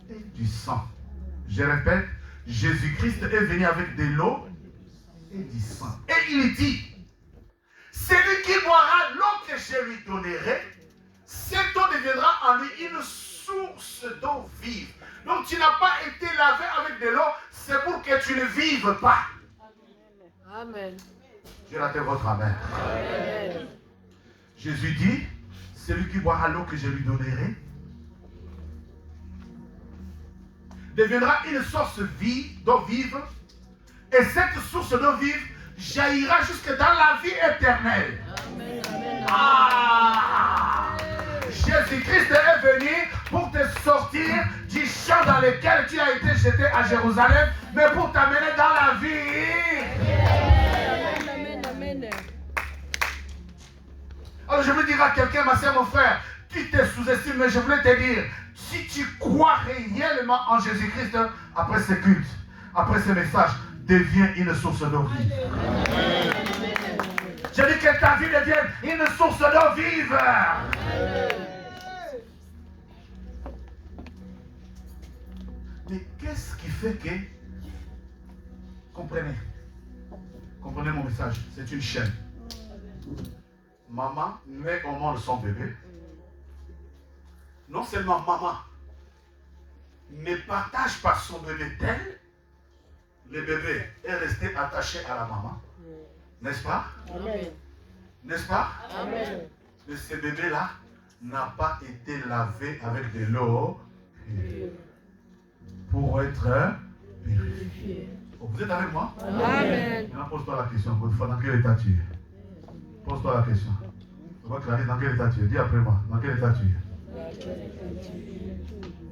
et du sang. Je répète, Jésus-Christ est venu avec de l'eau et du sang. Et il dit, celui qui boira l'eau que je lui donnerai, cette eau deviendra en lui une source d'eau vive. Donc tu n'as pas été lavé avec de l'eau, c'est pour que tu ne vives pas. Amen. Je raté votre amen. Amen. Jésus dit, celui qui boira l'eau que je lui donnerai, deviendra une source d'eau vive, et cette source d'eau vive jaillira jusque dans la vie éternelle. Amen. Amen. Ah! Jésus-Christ est venu pour te sortir du champ dans lequel tu as été jeté à Jérusalem, mais pour t'amener dans la vie. Amen. Amen. Alors je veux dire à quelqu'un, ma soeur, mon frère, tu te sous-estimes, mais je voulais te dire, si tu crois réellement en Jésus-Christ, après ce culte, après ce message, deviens une source d'eau vive. Je dis que ta vie devienne une source d'eau vive. Mais qu'est-ce qui fait que... Comprenez mon message, c'est une chaîne. Maman met au monde son bébé. Non seulement maman ne partage pas son bébé tel, le bébé est resté attaché à la maman. N'est-ce pas? Amen. N'est-ce pas? Amen. Mais ce bébé-là n'a pas été lavé avec de l'eau pour être purifier. Vous êtes avec moi? Amen. Maintenant, pose-toi la question. Dans quel état tu es? Pose-toi la question. On va clarifier dans quel état tu es. Dis après moi. Dans quel état tu es?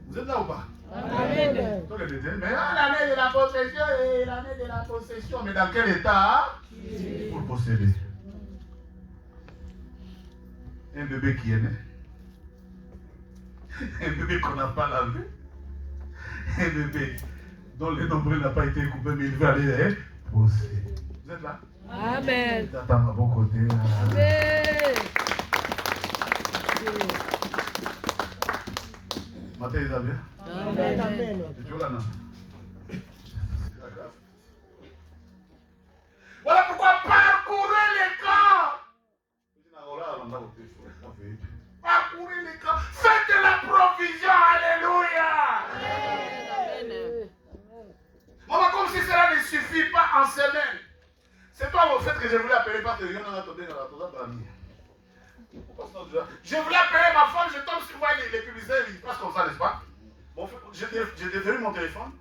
Vous êtes là ou pas? Amen. Mais l'année de la possession et l'année de la possession. Mais dans quel état? Pour posséder. Un bébé qui est né. Un bébé qu'on n'a pas lavé. Un bébé dont le nombril n'a pas été coupé, mais il veut aller posséder. Vous êtes là? Amen. Vous êtes à mon côté. Amen. Matin, Isabelle. Amen. C'est toujours là, non? Voilà pourquoi parcourez les camps. Parcourez les camps. Faites de la provision. Alléluia. Maman, comme si cela ne suffit pas en semaine. C'est pas au fait que je voulais appeler parce que je voulais appeler ma femme, je tombe sur moi, les publicités, ils passent comme ça, n'est-ce pas? Bon, j'ai déverrouillé mon téléphone.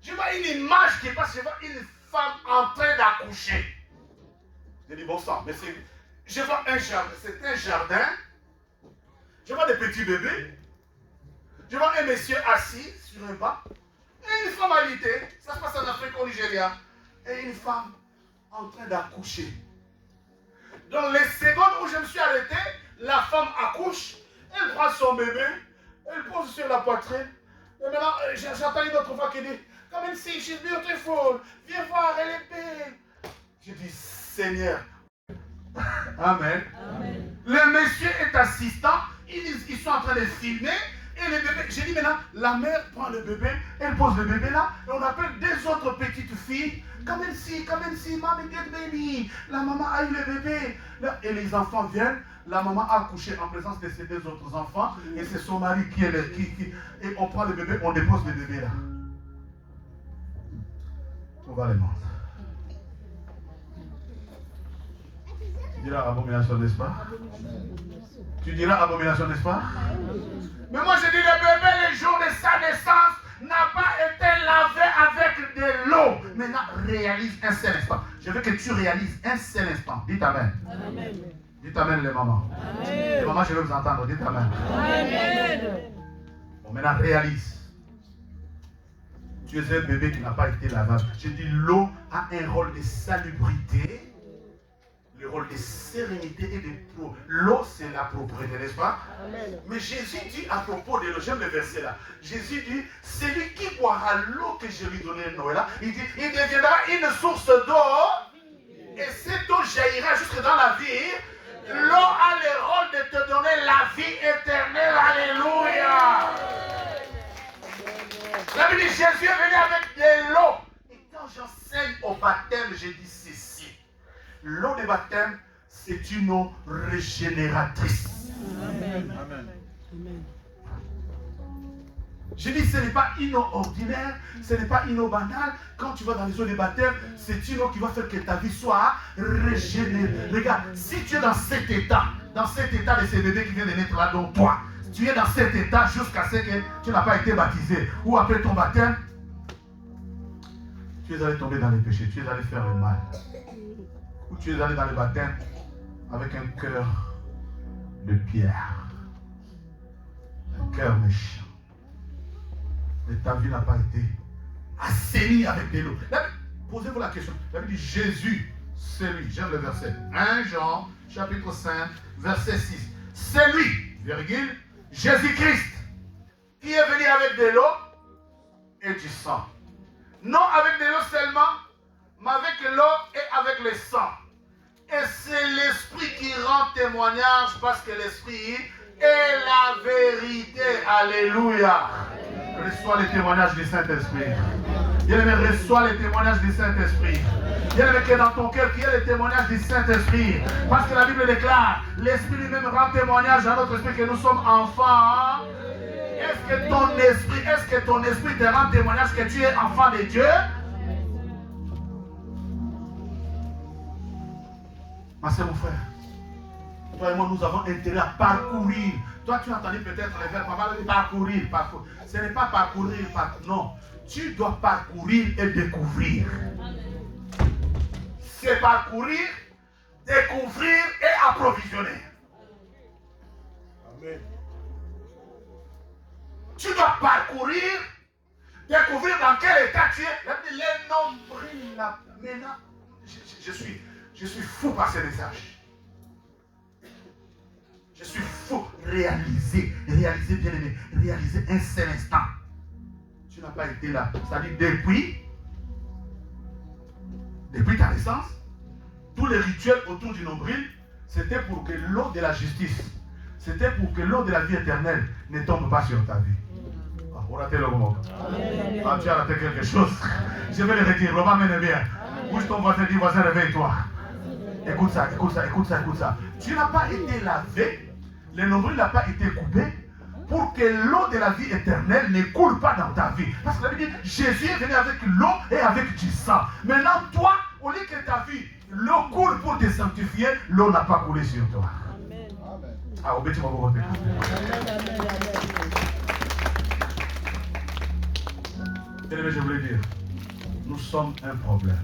Je vois une image qui passe, je vois une femme en train d'accoucher. Je dis, bon sang, mais c'est... Je vois un jardin, c'est un jardin. Je vois des petits bébés. Je vois un monsieur assis sur un banc. Et une femme alitée, ça se passe en Afrique, au Nigeria. Et une femme en train d'accoucher. Dans les secondes où je me suis arrêté, la femme accouche, elle prend son bébé, elle pose sur la poitrine. Et maintenant, j'entends une autre voix qui dit, come and see, she's beautiful. Viens voir, elle est belle. Je dis, Seigneur. Amen. Amen. Le monsieur est assistant, ils sont en train de filmer. Et le bébé, j'ai dit maintenant, la mère prend le bébé, elle pose le bébé là, et on appelle des autres petites filles. Come and see, mommy get baby. La maman a eu le bébé. Là, et les enfants viennent, la maman a accouché en présence de ces deux autres enfants, et c'est son mari qui est et on prend le bébé, on dépose le bébé là. On va les manger. Tu diras abomination, n'est-ce pas? Tu diras abomination, n'est-ce pas? Mais moi je dis, le bébé, le jour de sa naissance, n'a pas été lavé avec de l'eau. Maintenant, réalise un seul instant. Je veux que tu réalises un seul instant. Dites Amen. Amen. Dites Amen, les mamans. Amen. Les mamans, je veux vous entendre. Dites Amen. Amen. Bon, maintenant, réalise. Tu es un bébé qui n'a pas été lavé. Je dis, l'eau a un rôle de salubrité. Le rôle de sérénité et de pro. L'eau, c'est la propreté, n'est-ce pas? Amen. Mais Jésus dit à propos de l'eau, j'aime le verset là. Jésus dit, celui qui boira l'eau que je lui donnais Noël là, il dit, il deviendra une source d'eau, et cette eau jaillira jusque dans la vie. L'eau a le rôle de te donner la vie éternelle. Alléluia. La Bible dit, Jésus est venu avec de l'eau. Et quand j'enseigne au baptême, je dis ceci. L'eau de baptême, c'est une eau régénératrice. Amen. Amen. Je dis, ce n'est pas une eau ordinaire, ce n'est pas une eau banale. Quand tu vas dans les eaux de baptême, c'est une eau qui va faire que ta vie soit régénérée. Regarde, si tu es dans cet état de ces bébés qui viennent de naître là, donc toi, tu es dans cet état jusqu'à ce que tu n'as pas été baptisé, ou après ton baptême, tu es allé tomber dans les péchés, tu es allé faire le mal. Ou tu es allé dans le baptême avec un cœur de pierre, un cœur méchant. Et ta vie n'a pas été assainie avec de l'eau. Posez-vous la question. La Bible dit Jésus, c'est lui. J'aime le verset. 1 Jean, chapitre 5, verset 6. C'est lui, virgule, Jésus-Christ, qui est venu avec de l'eau et du sang. Non avec de l'eau seulement, mais avec l'eau et avec le sang. Et c'est l'esprit qui rend témoignage parce que l'esprit est la vérité. Alléluia. Reçois les témoignages du Saint-Esprit. Bien-aimé, reçois les témoignages du Saint-Esprit. Bien-aimé, que dans ton cœur, qu'il y ait les témoignages du Saint-Esprit. Parce que la Bible déclare, l'Esprit lui-même rend témoignage à notre esprit que nous sommes enfants. Est-ce que ton esprit te rend témoignage que tu es enfant de Dieu? Ma soeur, mon frère, toi et moi, nous avons intérêt à parcourir. Toi, tu as entendu peut-être les verbes, parcourir. Ce n'est pas parcourir, non. Tu dois parcourir et découvrir. C'est parcourir, découvrir et approvisionner. Amen. Tu dois parcourir, découvrir dans quel état tu es. Les nombrils là. Maintenant, je suis fou par ces messages. Je suis fou. Réaliser bien aimé, réaliser un seul instant. Tu n'as pas été là. C'est-à-dire depuis ta naissance, tous les rituels autour du nombril, c'était pour que l'eau de la justice, c'était pour que l'eau de la vie éternelle ne tombe pas sur ta vie. On raté le moment. Ah, tu as raté quelque chose. Je vais le retirer. Romain mène bien. Bouge ton voisin, dis voisin, réveille-toi. Écoute ça. Tu n'as pas été lavé, le nombril n'a pas été coupé pour que l'eau de la vie éternelle ne coule pas dans ta vie. Parce que la Bible dit, Jésus est venu avec l'eau et avec du sang. Maintenant, toi, au lieu que ta vie, l'eau coule pour te sanctifier, l'eau n'a pas coulé sur toi. Amen. Ah, obéis-moi pour votre je voulais dire, nous sommes un problème.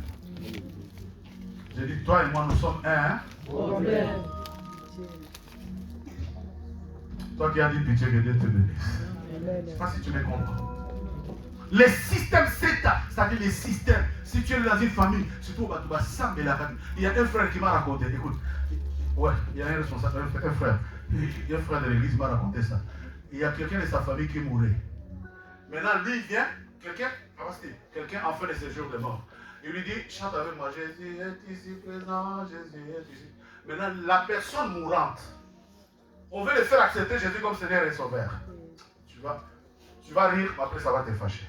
J'ai dit, toi et moi, nous sommes un Problème. Toi qui as dit pitié, que Dieu te bénisse. Je ne sais pas si tu me comprends. Les systèmes, c'est-à-dire les systèmes. Si tu es dans une famille, surtout au Sam et la famille. Il y a un frère qui m'a raconté, écoute, ouais, il y a un responsable, un frère. Il y a un frère de l'église qui m'a raconté ça. Il y a quelqu'un de sa famille qui mourait. Maintenant, lui, il vient, quelqu'un en fin de ses jours de mort. Il lui dit, chante avec moi, Jésus est ici présent, Jésus est ici. Maintenant, la personne mourante, on veut le faire accepter Jésus comme Seigneur et Sauveur. Tu vas rire, mais après ça va te fâcher.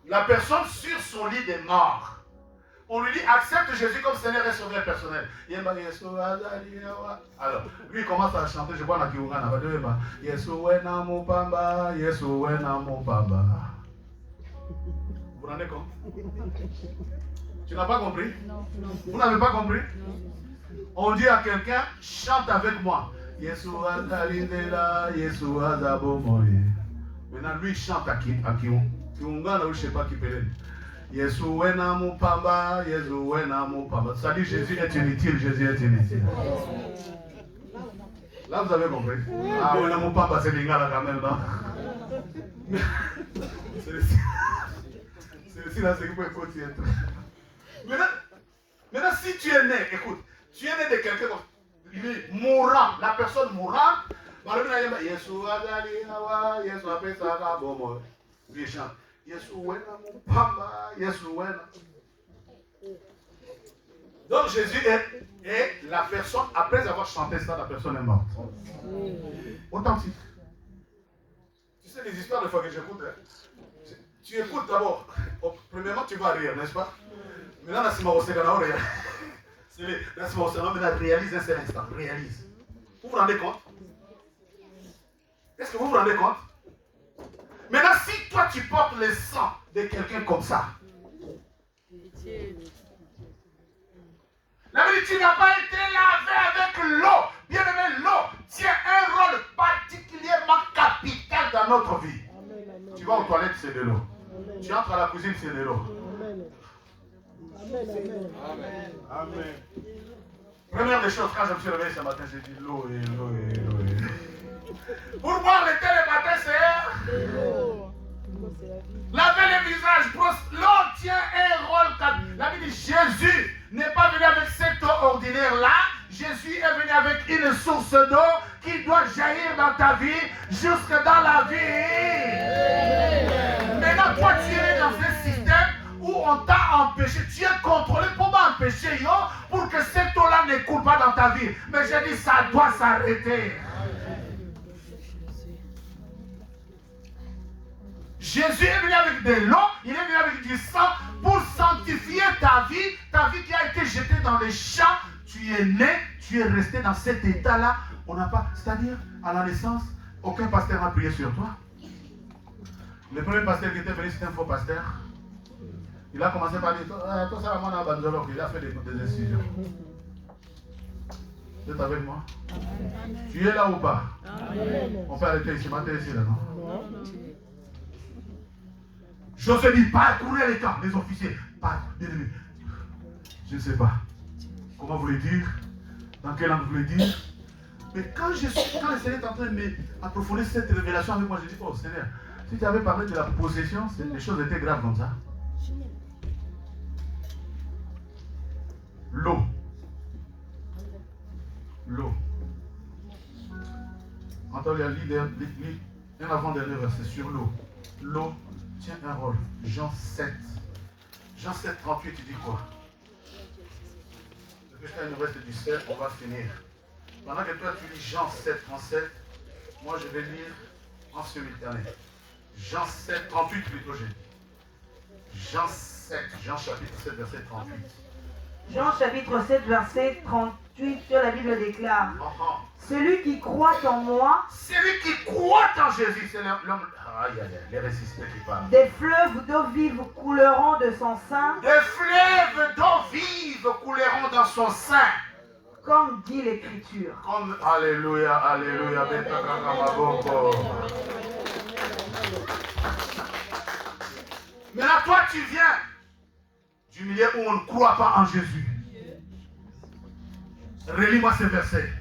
La personne sur son lit de mort, on lui dit, accepte Jésus comme Seigneur et Sauveur personnel. Alors, lui il commence à chanter, je vois la Kiungana, Yesuwena Mupamba, Yesuwena Mupamba. Vous vous rendez compte? Tu n'as pas compris? Non. Vous n'avez pas compris? On dit à quelqu'un, chante avec moi. Yeshua Kalidela, Yeshua Zabomoye. Maintenant, lui, il chante à Kiung. Kiungana, je ne sais pas qui peut. Yeshua Mupamba, Yeshua Mupamba. Ça dit Jésus est inutile, Jésus est inutile. Là, vous avez compris? Ah, oui, Mupamba, c'est l'ingala quand même, non? C'est là, c'est qu'il faut y être. Maintenant, si tu es né, écoute, tu es né de quelqu'un mourant, la personne mourante, lui chante, donc Jésus est la personne, après avoir chanté ça, la personne est morte. Authentique. Tu sais les histoires de fois que j'écoute, hein? Tu écoutes d'abord. Premièrement, tu vas rire, n'est-ce pas? Maintenant, la Simarosegana, maintenant, réalise un seul instant. Réalise. Vous vous rendez compte? Est-ce que vous vous rendez compte? Maintenant, si toi, tu portes le sang de quelqu'un comme ça, la vérité, tu n'as pas été lavé avec l'eau. Bien aimé, l'eau tient un rôle particulièrement capital dans notre vie. Tu vas aux toilettes, c'est de l'eau. Tu entres à la cuisine, c'est de l'eau. Amen. Première des choses, quand je me suis réveillé ce matin, j'ai dit l'eau et l'eau et l'eau et l'eau. Pour boire le thé le matin, c'est l'eau. Laver le visage, l'eau tient un rôle capital. La Bible dit Jésus n'est pas venu avec cette eau ordinaire-là. Jésus est venu avec une source d'eau qui doit jaillir dans ta vie jusque dans la vie. Maintenant, toi, tu es dans un système où on t'a empêché, tu es contrôlé pour m'empêcher, pour que cette eau-là ne coule pas dans ta vie. Mais j'ai dit, ça doit s'arrêter. Jésus est venu avec de l'eau, il est venu avec du sang pour sanctifier ta vie qui a été jetée dans les champs. Tu es né, tu es resté dans cet état-là. On n'a pas, c'est-à-dire, à la naissance, aucun pasteur n'a prié sur toi. Le premier pasteur qui était venu, c'était un faux pasteur. Il a commencé par dire, toi, ça va, mon abandonné, il a fait des incisions. Vous êtes avec moi? Tu es là ou pas? On peut arrêter ici, matin ici, là, non? Josué dit, parcourez les camps, les officiers. Je ne sais pas. Comment vous voulez dire? Dans quelle langue vous voulez dire? Mais quand le Seigneur est en train de m'approfondir cette révélation avec moi, je dis, oh Seigneur, si tu avais parlé de la possession, les choses étaient graves comme ça. L'eau. L'eau. Entendez, un avant-dernier verset sur l'eau. L'eau tient un rôle. Jean 7. Jean 7, 38, il dit quoi? Puisqu'il nous reste du sel, on va finir. Pendant que toi tu lis Jean 7, 37, moi je vais lire en simultané. Jean 7, 38 plutôt, j'ai dit. Jean 7, Jean chapitre 7, verset 38. Jean chapitre 7, verset 38, la Bible déclare. Celui qui croit en moi, celui qui croit en Jésus, c'est l'homme. Aïe, aïe, aïe, les ressuscités qui parlent. Des fleuves d'eau vive couleront de son sein. Des fleuves d'eau vive couleront dans son sein. Comme dit l'Écriture. Comme, alléluia, alléluia, maintenant, toi, tu viens du milieu où on ne croit pas en Jésus. Relis-moi ce verset.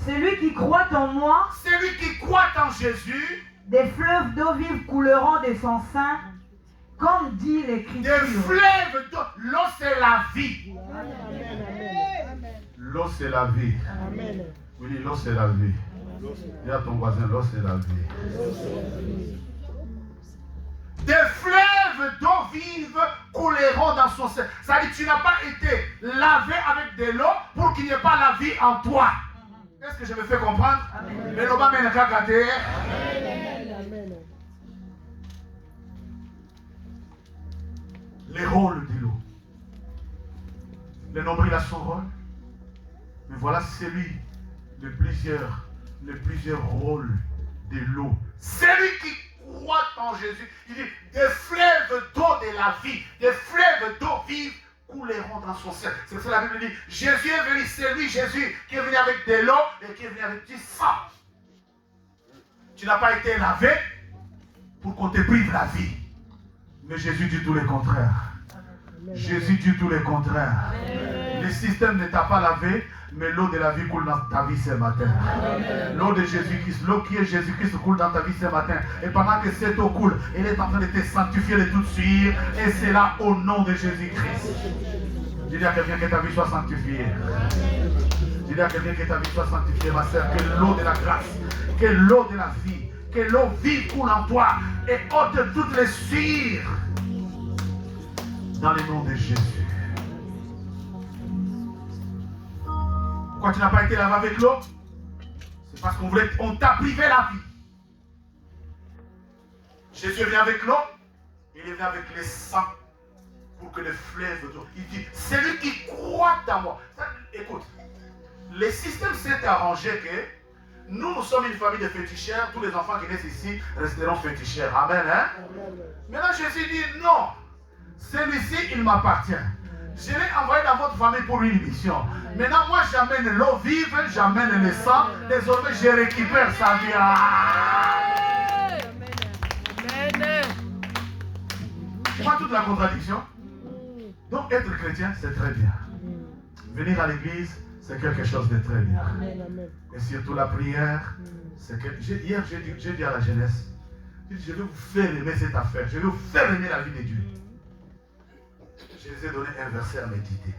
Celui qui croit en moi, celui qui croit en Jésus, des fleuves d'eau vive couleront de son sein, comme dit l'Écriture. Des fleuves d'eau. L'eau, c'est la vie. L'eau, c'est la vie. Oui, l'eau, c'est la vie. Dis à ton voisin, l'eau, c'est la vie. Des fleuves d'eau vive couleront dans son sein. Ça dit que tu n'as pas été lavé avec de l'eau pour qu'il n'y ait pas la vie en toi. Est-ce que je me fais comprendre? Mais l'eau va m'aider. Les rôles de l'eau. Le nombril a son rôle. Mais voilà celui de plusieurs rôles de l'eau. Celui qui croit en Jésus, il dit, des fleuves d'eau de la vie, des fleuves d'eau vive couleront dans son sein. C'est ça la Bible dit, Jésus est venu, c'est lui Jésus qui est venu avec de l'eau et qui est venu avec du sang. Tu n'as pas été lavé pour qu'on te prive la vie. Mais Jésus dit tout le contraire. Jésus dit tout le contraire. Le système ne t'a pas lavé, mais l'eau de la vie coule dans ta vie ce matin. L'eau de Jésus-Christ, l'eau qui est Jésus-Christ coule dans ta vie ce matin. Et pendant que cette eau coule, elle est en train de te sanctifier, de tout suivre. Et c'est là au nom de Jésus-Christ. Dis à quelqu'un que ta vie soit sanctifiée. Dis à quelqu'un que ta vie soit sanctifiée, ma soeur. Que l'eau de la grâce, que l'eau de la vie, que l'eau vive coule en toi et ôte toutes les suires. Dans le nom de Jésus. Pourquoi tu n'as pas été lavé avec l'eau? C'est parce qu'on t'a privé la vie. Jésus est venu avec l'eau, il est venu avec le sang pour que le fleuve d'eau. Il dit, celui qui croit en moi. Ça, écoute, le système s'est arrangé que nous sommes une famille de féticheurs, tous les enfants qui naissent ici resteront féticheurs. Amen. Hein? Maintenant Jésus dit non, celui-ci il m'appartient. Je l'ai envoyé dans votre famille pour une mission. Maintenant, moi, j'amène l'eau vive, j'amène le sang. Désormais, je récupère sa vie. Amen. Tu vois toute la contradiction? Donc, être chrétien, c'est très bien. Venir à l'église, c'est quelque chose de très bien. Et surtout la prière, c'est que... Hier, j'ai dit à la jeunesse, je vais vous faire aimer cette affaire. Je vais vous faire aimer la vie de Dieu. Je les ai donné un verset à méditer.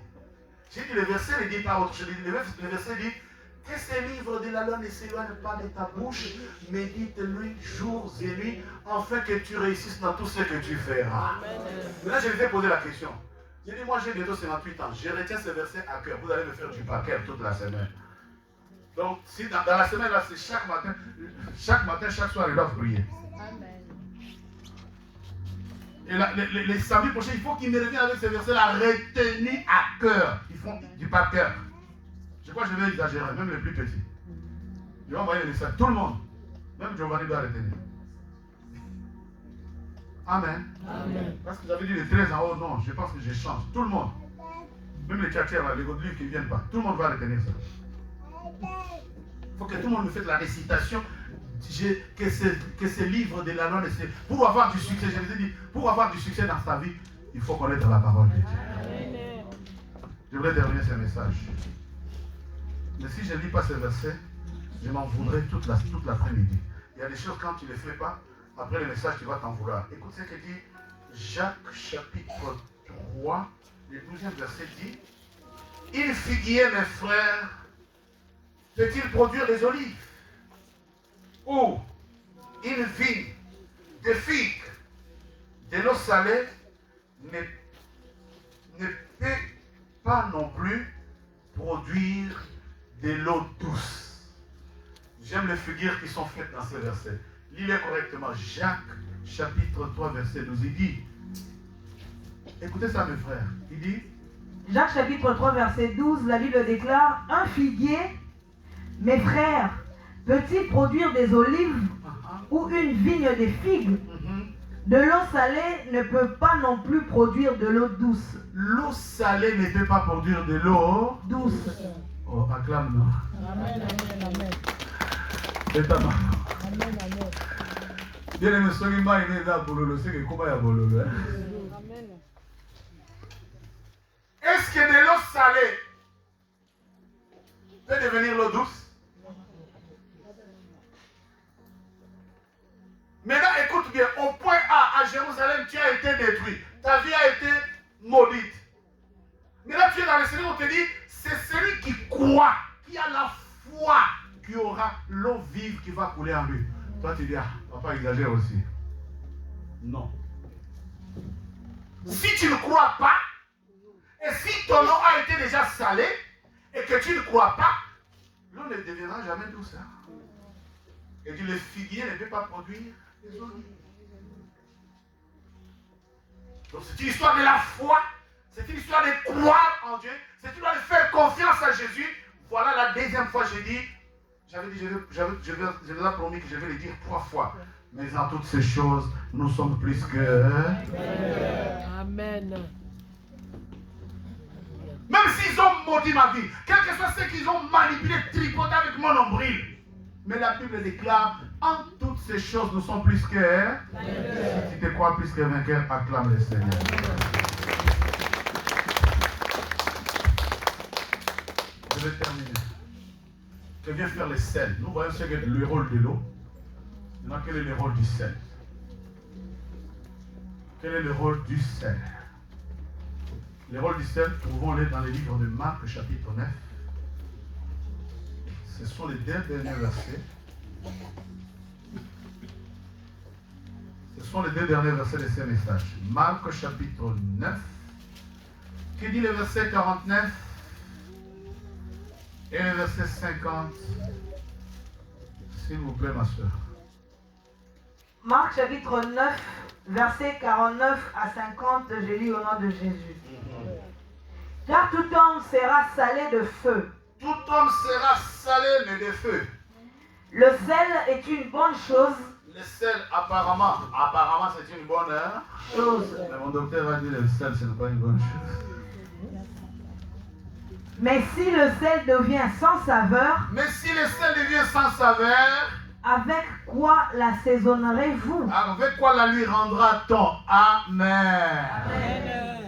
J'ai dit, le verset ne dit pas autre chose. Le verset dit, que ce livre de la loi ne s'éloigne pas de ta bouche, médite-lui jour et nuit, afin que tu réussisses dans tout ce que tu feras. Maintenant, je les ai posé la question. J'ai dit, moi j'ai bientôt 58 ans, je retiens ce verset à cœur. Vous allez me faire du paquet toute la semaine. Donc, si dans la semaine, là, c'est chaque matin, chaque soir, ils doivent prier. Et les samedis prochains, il faut qu'ils me reviennent avec ces versets-là retenus à cœur. Ils font du par cœur. Je crois que je vais exagérer, même les plus petits. Je vais envoyer les messages. Tout le monde. Même Giovanni doit retenir. Amen. Amen. Parce que vous avez dit les 13 en haut, non, je pense que je change. Tout le monde. Même les tchatchers, les godeliers qui ne viennent pas. Tout le monde va retenir ça. Il faut que tout le monde me fasse la récitation que ces livres de la loi, pour avoir du succès, je vous ai dit, pour avoir du succès dans sa vie, il faut connaître la parole de Dieu. Amen. Je voudrais terminer ce message. Mais si je ne lis pas ce verset, je m'en voudrais toute l'après-midi. Il y a des choses, quand tu ne les fais pas, après le message, tu vas t'en vouloir. Écoute ce que dit Jacques chapitre 3, le 12e verset dit: Une figuier, mes frères, peut-il produire des olives? Ou une vigne, des figues, de l'eau salée ne peut pas non plus produire de l'eau douce. J'aime les figures qui sont faites dans ce verset. Lis-les correctement. Jacques chapitre 3 verset 12. Il dit, écoutez ça mes frères, il dit, Jacques chapitre 3 verset 12, la Bible déclare: un figuier, mes frères, peut-il produire des olives ou une vigne des figues? De l'eau salée ne peut pas non plus produire de l'eau douce. L'eau salée ne peut pas produire de l'eau douce. Oh, acclame, non? Amen, amen, amen. C'est ta main. Amen, amen. Bien aimé, ce qui m'a aimé dans Bololo, c'est que comment il y a Bololo? Amen. Est-ce que de l'eau salée peut devenir l'eau douce? Maintenant, écoute bien, au point A, à Jérusalem, tu as été détruit. Ta vie a été maudite. Maintenant, tu es dans le Seigneur, on te dit, c'est celui qui croit, qui a la foi, qui aura l'eau vive qui va couler en lui. Toi, tu dis, ah, papa exagère aussi. Non. Si tu ne crois pas, et si ton eau a été déjà salé, et que tu ne crois pas, l'eau ne deviendra jamais douce. Et dit, le figuier ne peut pas produire des olives. Donc c'est une histoire de la foi, c'est une histoire de croire en Dieu, c'est une histoire de faire confiance à Jésus. Voilà la deuxième fois que j'ai dit, je vous ai promis que je vais le dire 3 fois. Mais en toutes ces choses, nous sommes plus que... Amen. Même s'ils ont maudit ma vie, quel que soit ce qu'ils ont manipulé, tripoté avec mon nombril. Mais la Bible déclare, en toutes ces choses, nous sommes plus que... Si tu te crois plus que vainqueur, acclame le Seigneur. Je vais terminer. Je viens faire le sel. Nous voyons ce qu'est le rôle de l'eau. Maintenant, quel est le rôle du sel? Quel est le rôle du sel? Le rôle du sel, trouvons-le dans les livres de Marc, chapitre 9. Ce sont les 2 derniers versets. Ce sont les 2 derniers versets de ces messages. Marc, chapitre 9. Qui dit le verset 49 et le verset 50? S'il vous plaît, ma soeur. Marc chapitre 9, versets 49 à 50, je lis au nom de Jésus. Car tout homme sera salé de feu. Tout homme sera salé, mais de feu. Le sel est une bonne chose. Le sel, apparemment c'est une bonne chose. Mais mon docteur a dit que le sel, ce n'est pas une bonne chose. Mais si le sel devient sans saveur, avec quoi l'assaisonnerez-vous? Avec quoi la lui rendra-t-on? Amen. Amen.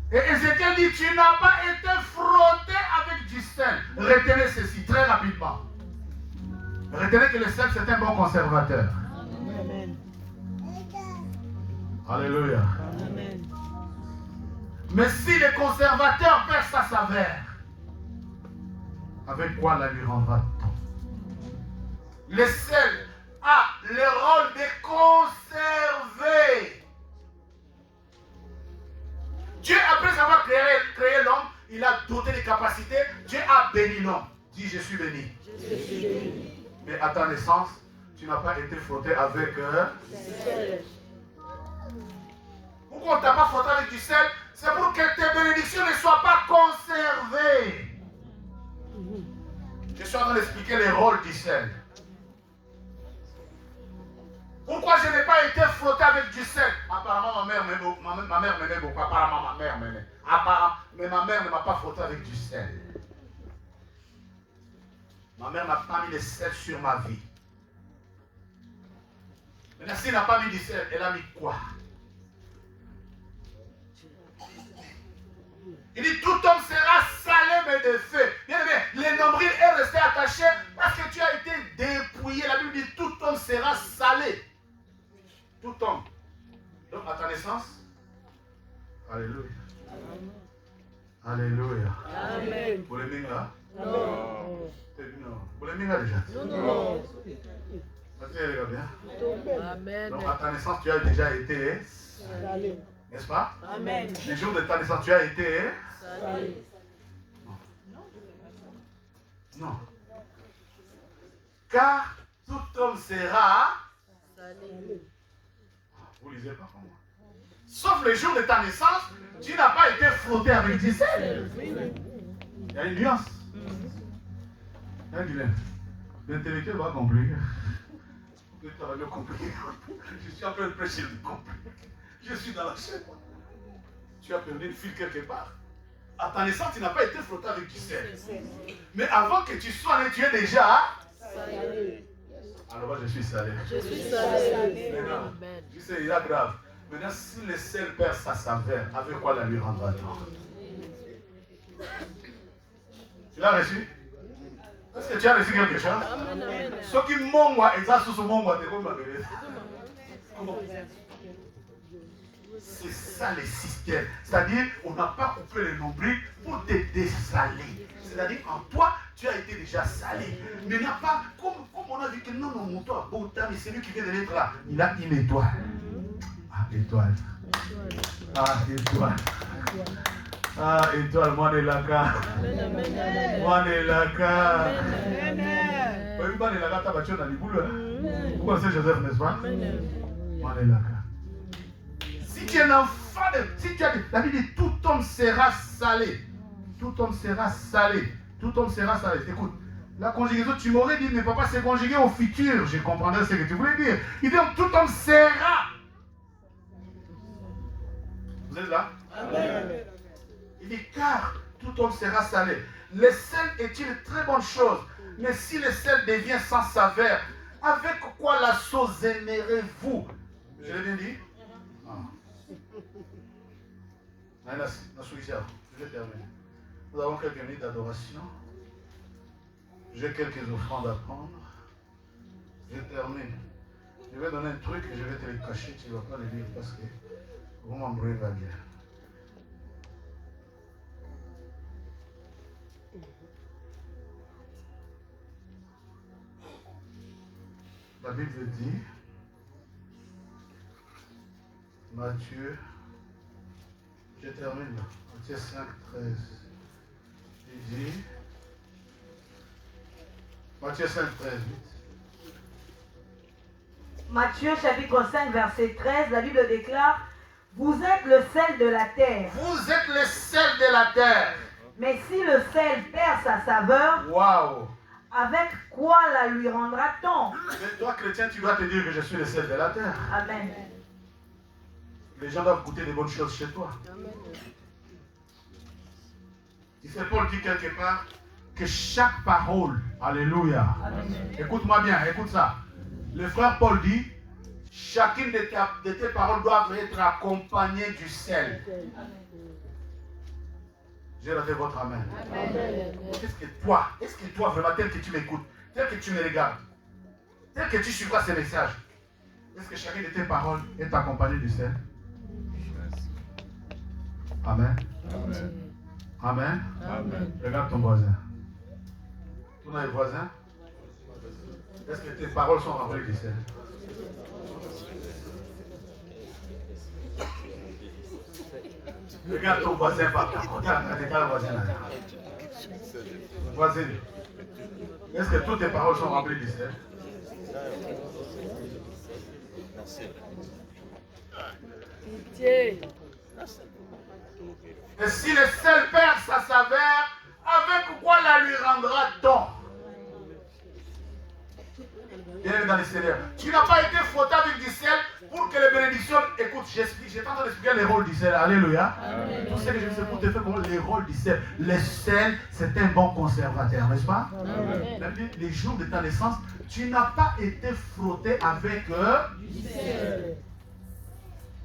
Et Ézéchiel dit, tu n'as pas été frotté avec du sel. Retenez ceci très rapidement. Retenez que le sel, c'est un bon conservateur. Amen. Alléluia. Amen. Mais si le conservateur perd sa saveur, avec quoi la lui rendra-t-on? Le sel a le rôle de conserver. Dieu, après avoir créé l'homme, il a doté des capacités. Dieu a béni l'homme. Dis, je suis béni. Mais à ta naissance, tu n'as pas été frotté avec sel. Pourquoi on ne t'a pas frotté avec du sel? C'est pour que tes bénédictions ne soient pas conservées. Je suis en train d'expliquer les rôles du sel. Pourquoi je n'ai pas été frotté avec du sel? Apparemment, ma mère m'aimait beaucoup. Apparemment, ma mère m'aimait. Mais ma mère ne m'a pas frotté avec du sel. Ma mère n'a pas mis le sel sur ma vie. Maintenant, s'il n'a pas mis du sel, elle a mis quoi? Il dit, tout homme sera salé mais de feu. Bien aimé, le nombril est resté attaché parce que tu as été dépouillé. La Bible dit, tout homme sera salé. Tout homme. Donc, à ta naissance, alléluia. Alléluia. Amen. Vous l'aimez là? Non. Non. Vous l'aimez là déjà? Non. Elle va bien. Amen. Donc, à ta naissance, tu as déjà été, Salé. n'est-ce pas? Amen. Le jour de ta naissance, tu as été. Salé. Non. Car tout homme sera. Salé. Vous lisez pas comme moi. Sauf le jour de ta naissance, tu n'as pas été frotté avec du sel. Il y a une nuance. Il y a un dilemme. L'intellectuel va comprendre. Tu vas le comprendre. Je suis en train de prêcher le compris. Je suis dans la chaîne. Tu as perdu une file quelque part. À ta naissance, tu n'as pas été frotté avec du sel. Mais avant que tu sois né, tu es déjà. Salé. Alors moi, je suis salé. Je suis salé. Maintenant, Amen. tu sais, il y a grave. Maintenant, si le sel perd sa saveur, avec quoi la lui rendra-t-on? Tu l'as reçu? Est-ce que tu as reçu quelque chose? Amen. Amen. Ce qui m'envoie, exact sur ce m'envoie, c'est comme comment? C'est ça le système. C'est-à-dire, on n'a pas coupé le nombril pour te dessaler. C'est-à-dire, en toi, tu as été déjà salé. Mais n'a pas, comme on a vu que non, mon toi, Bouta, mais c'est lui qui vient de l'être là. Il a une étoile. Ah, étoile. Ah, étoile. Ah, étoile, moi, de la carte. Moi, de la carte. Oui, moi, de la carte, tu as dit, vous connaissez Joseph, n'est-ce pas? Moi, de la carte. Si tu es un enfant de... Si tu as dit, la Bible dit, tout homme sera salé. Tout homme sera salé. Tout homme sera salé. Écoute, la conjugaison, tu m'aurais dit, mais papa, c'est conjugué au futur. Je comprendrais ce que tu voulais dire. Il dit, tout homme sera. Vous êtes là? Amen. Il dit, car tout homme sera salé. Le sel est une très bonne chose. Mais si le sel devient sans saveur, avec quoi la sauce aimerez-vous? Je l'ai bien dit? Je vais terminer. Nous avons quelques minutes d'adoration. J'ai quelques offrandes à prendre. Je termine. Je vais donner un truc et je vais te le cacher. Tu ne vas pas le lire parce que vous m'embrouillez va bien. La Bible dit, Matthieu, je termine là, Matthieu 5, 13. Il dit, Matthieu 5, 13, vite. Matthieu chapitre 5 verset 13, la Bible déclare, vous êtes le sel de la terre. Vous êtes le sel de la terre. Mais si le sel perd sa saveur, Waouh. avec quoi la lui rendra-t-on? Mais toi, chrétien, tu dois te dire que je suis le sel de la terre. Amen. Les gens doivent goûter des bonnes choses chez toi. Tu sais, Paul dit quelque part que chaque parole, alléluia. Écoute-moi bien, écoute ça. Le frère Paul dit, chacune de tes paroles doit être accompagnée du sel. J'ai raté votre amen. Est-ce que toi, vraiment, tel que tu m'écoutes, tel que tu me regardes, tel que tu suivras ces messages, est-ce que chacune de tes paroles est accompagnée du sel? Amen. Amen. Amen. Regarde ton voisin. Ton voisin. Est-ce que tes paroles sont remplies du sel? Regarde ton voisin par contre. Regarde le voisin là. Voisin. Est-ce que toutes tes paroles sont remplies du sel? Pitié. Et si le sel perd sa saveur, avec quoi la lui rendra-t-on? Bienvenue dans l'extérieur. Tu n'as pas été frotté avec du sel Pour que les bénédictions, écoute, j'ai en train d'expliquer les rôles du sel. Alléluia. Tout ce que je sais pour te faire comprendre les rôles du sel. Le sel, c'est un bon conservateur, n'est-ce pas? Les jours de ta naissance, tu n'as pas été frotté avec du sel.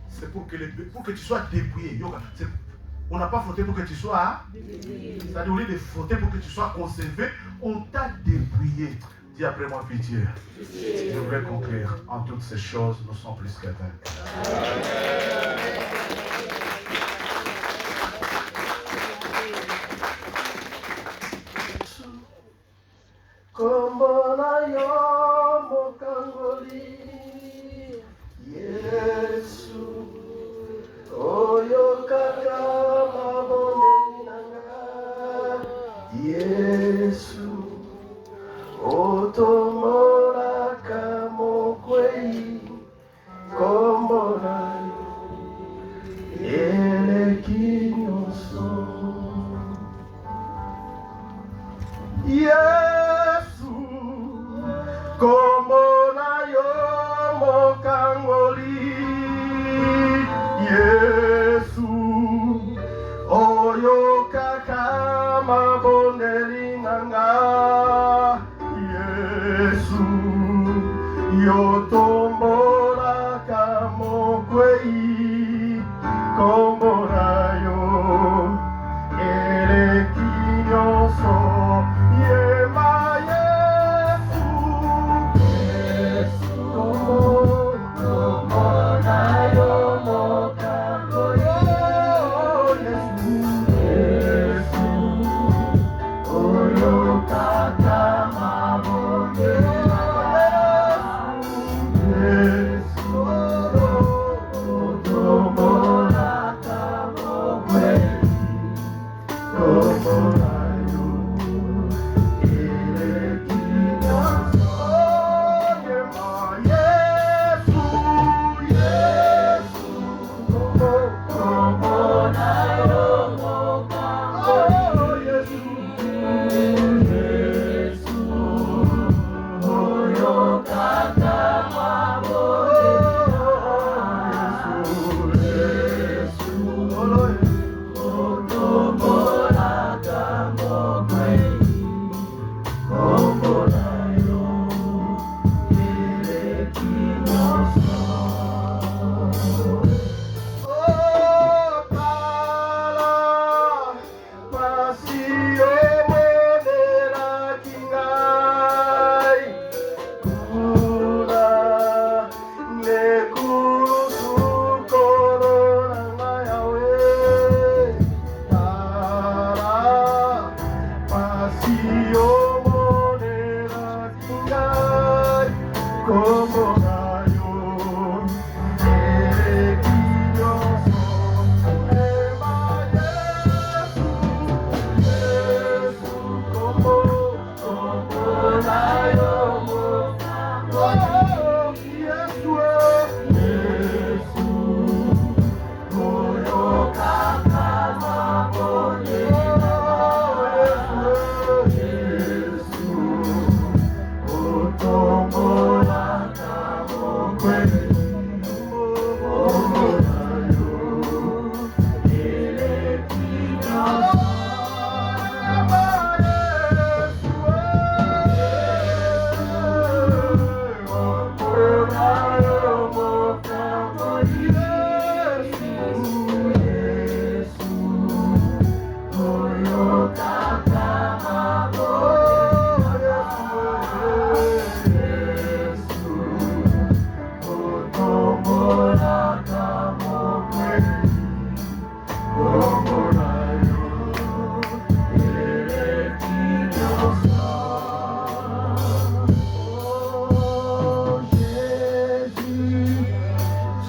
C'est pour que tu sois dépouillé. On n'a pas frotté pour que tu sois dépouillé. C'est-à-dire, au lieu de frotter pour que tu sois conservé, on t'a dépouillé. Dis après moi, pitié. Je voudrais conclure. En toutes ces choses, nous sommes plus qu'atteints.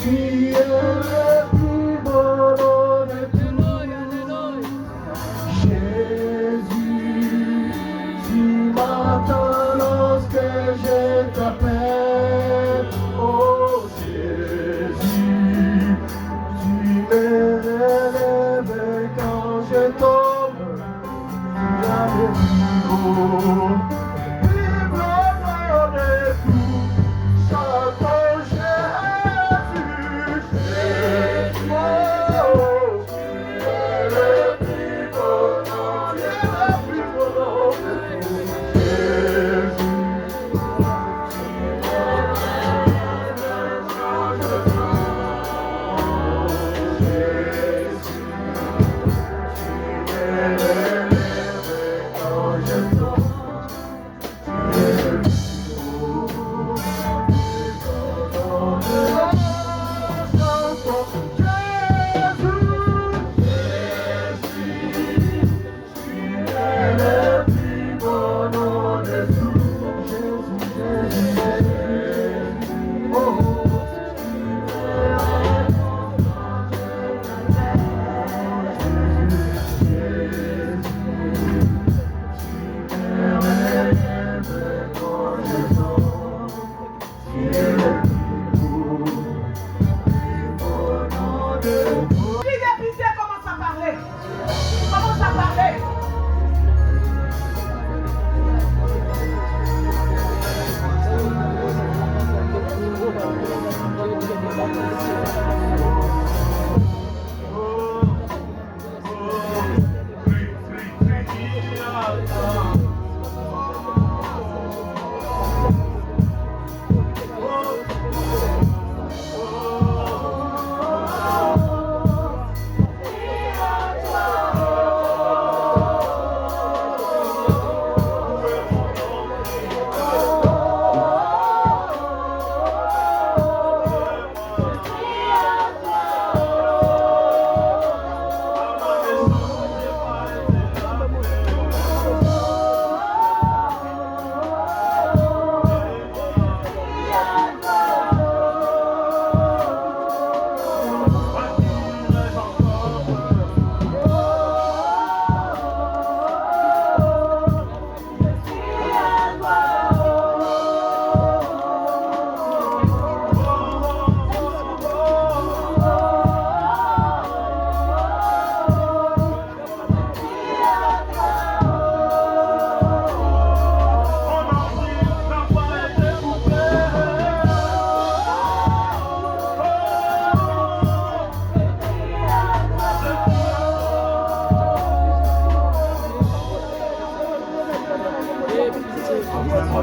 Vive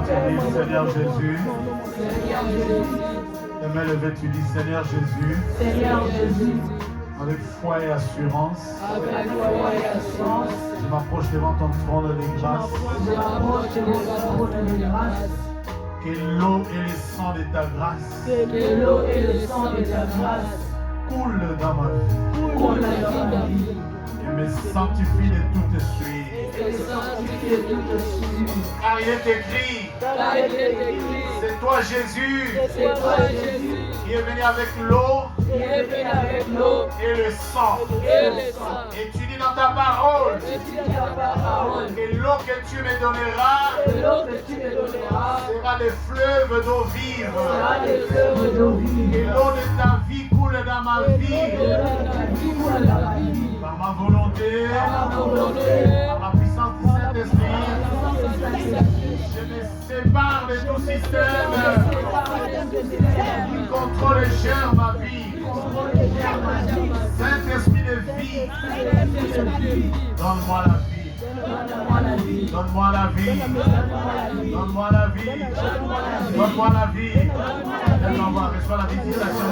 toi tu dis Seigneur Jésus. Les mains levées, tu dis Seigneur Jésus. Avec foi et assurance. Je m'approche devant ton trône de grâce. Que l'eau et le sang de ta grâce coulent dans ma vie. Et me sanctifie de toute suite. Car il est écrit, c'est toi Jésus, qui est venu avec l'eau et le sang. Et tu dis dans ta parole que l'eau que tu me donneras sera des fleuves d'eau vive. Et l'eau de ta vie coule dans ma vie. Par ma volonté, par la puissance du Saint-Esprit, je me sépare de tout système qui contrôle et gère ma vie. Saint-Esprit de vie, donne-moi la vie. Donne-moi la vie. Donne-moi la vie. Donne-moi la vie. Donne-moi, reçois la visitation.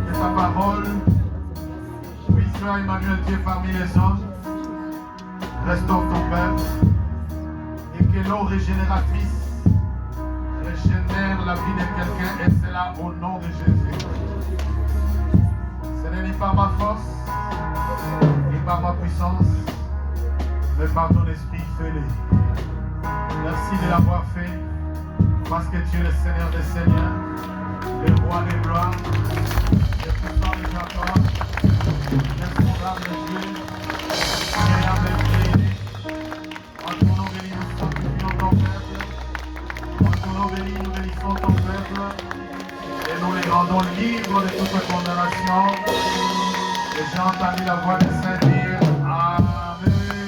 Que ta parole puisse faire Emmanuel Dieu parmi les hommes, restaure ton peuple, et que l'eau régénératrice régénère la vie de quelqu'un, et c'est là au nom de Jésus. Ce n'est ni par ma force, ni par ma puissance, mais par ton esprit, fais-le. Merci de l'avoir fait, parce que tu es le Seigneur des Seigneurs, le Roi des gloires, le puissant de Jacob, l'insondable Dieu, créable Dieu. En ton nom béni, nous sanctifions ton peuple. En ton nom béni, nous bénissons ton peuple. Et nous les rendons libres de toute condamnation. Et j'ai entendu la voix des saints dire Amen.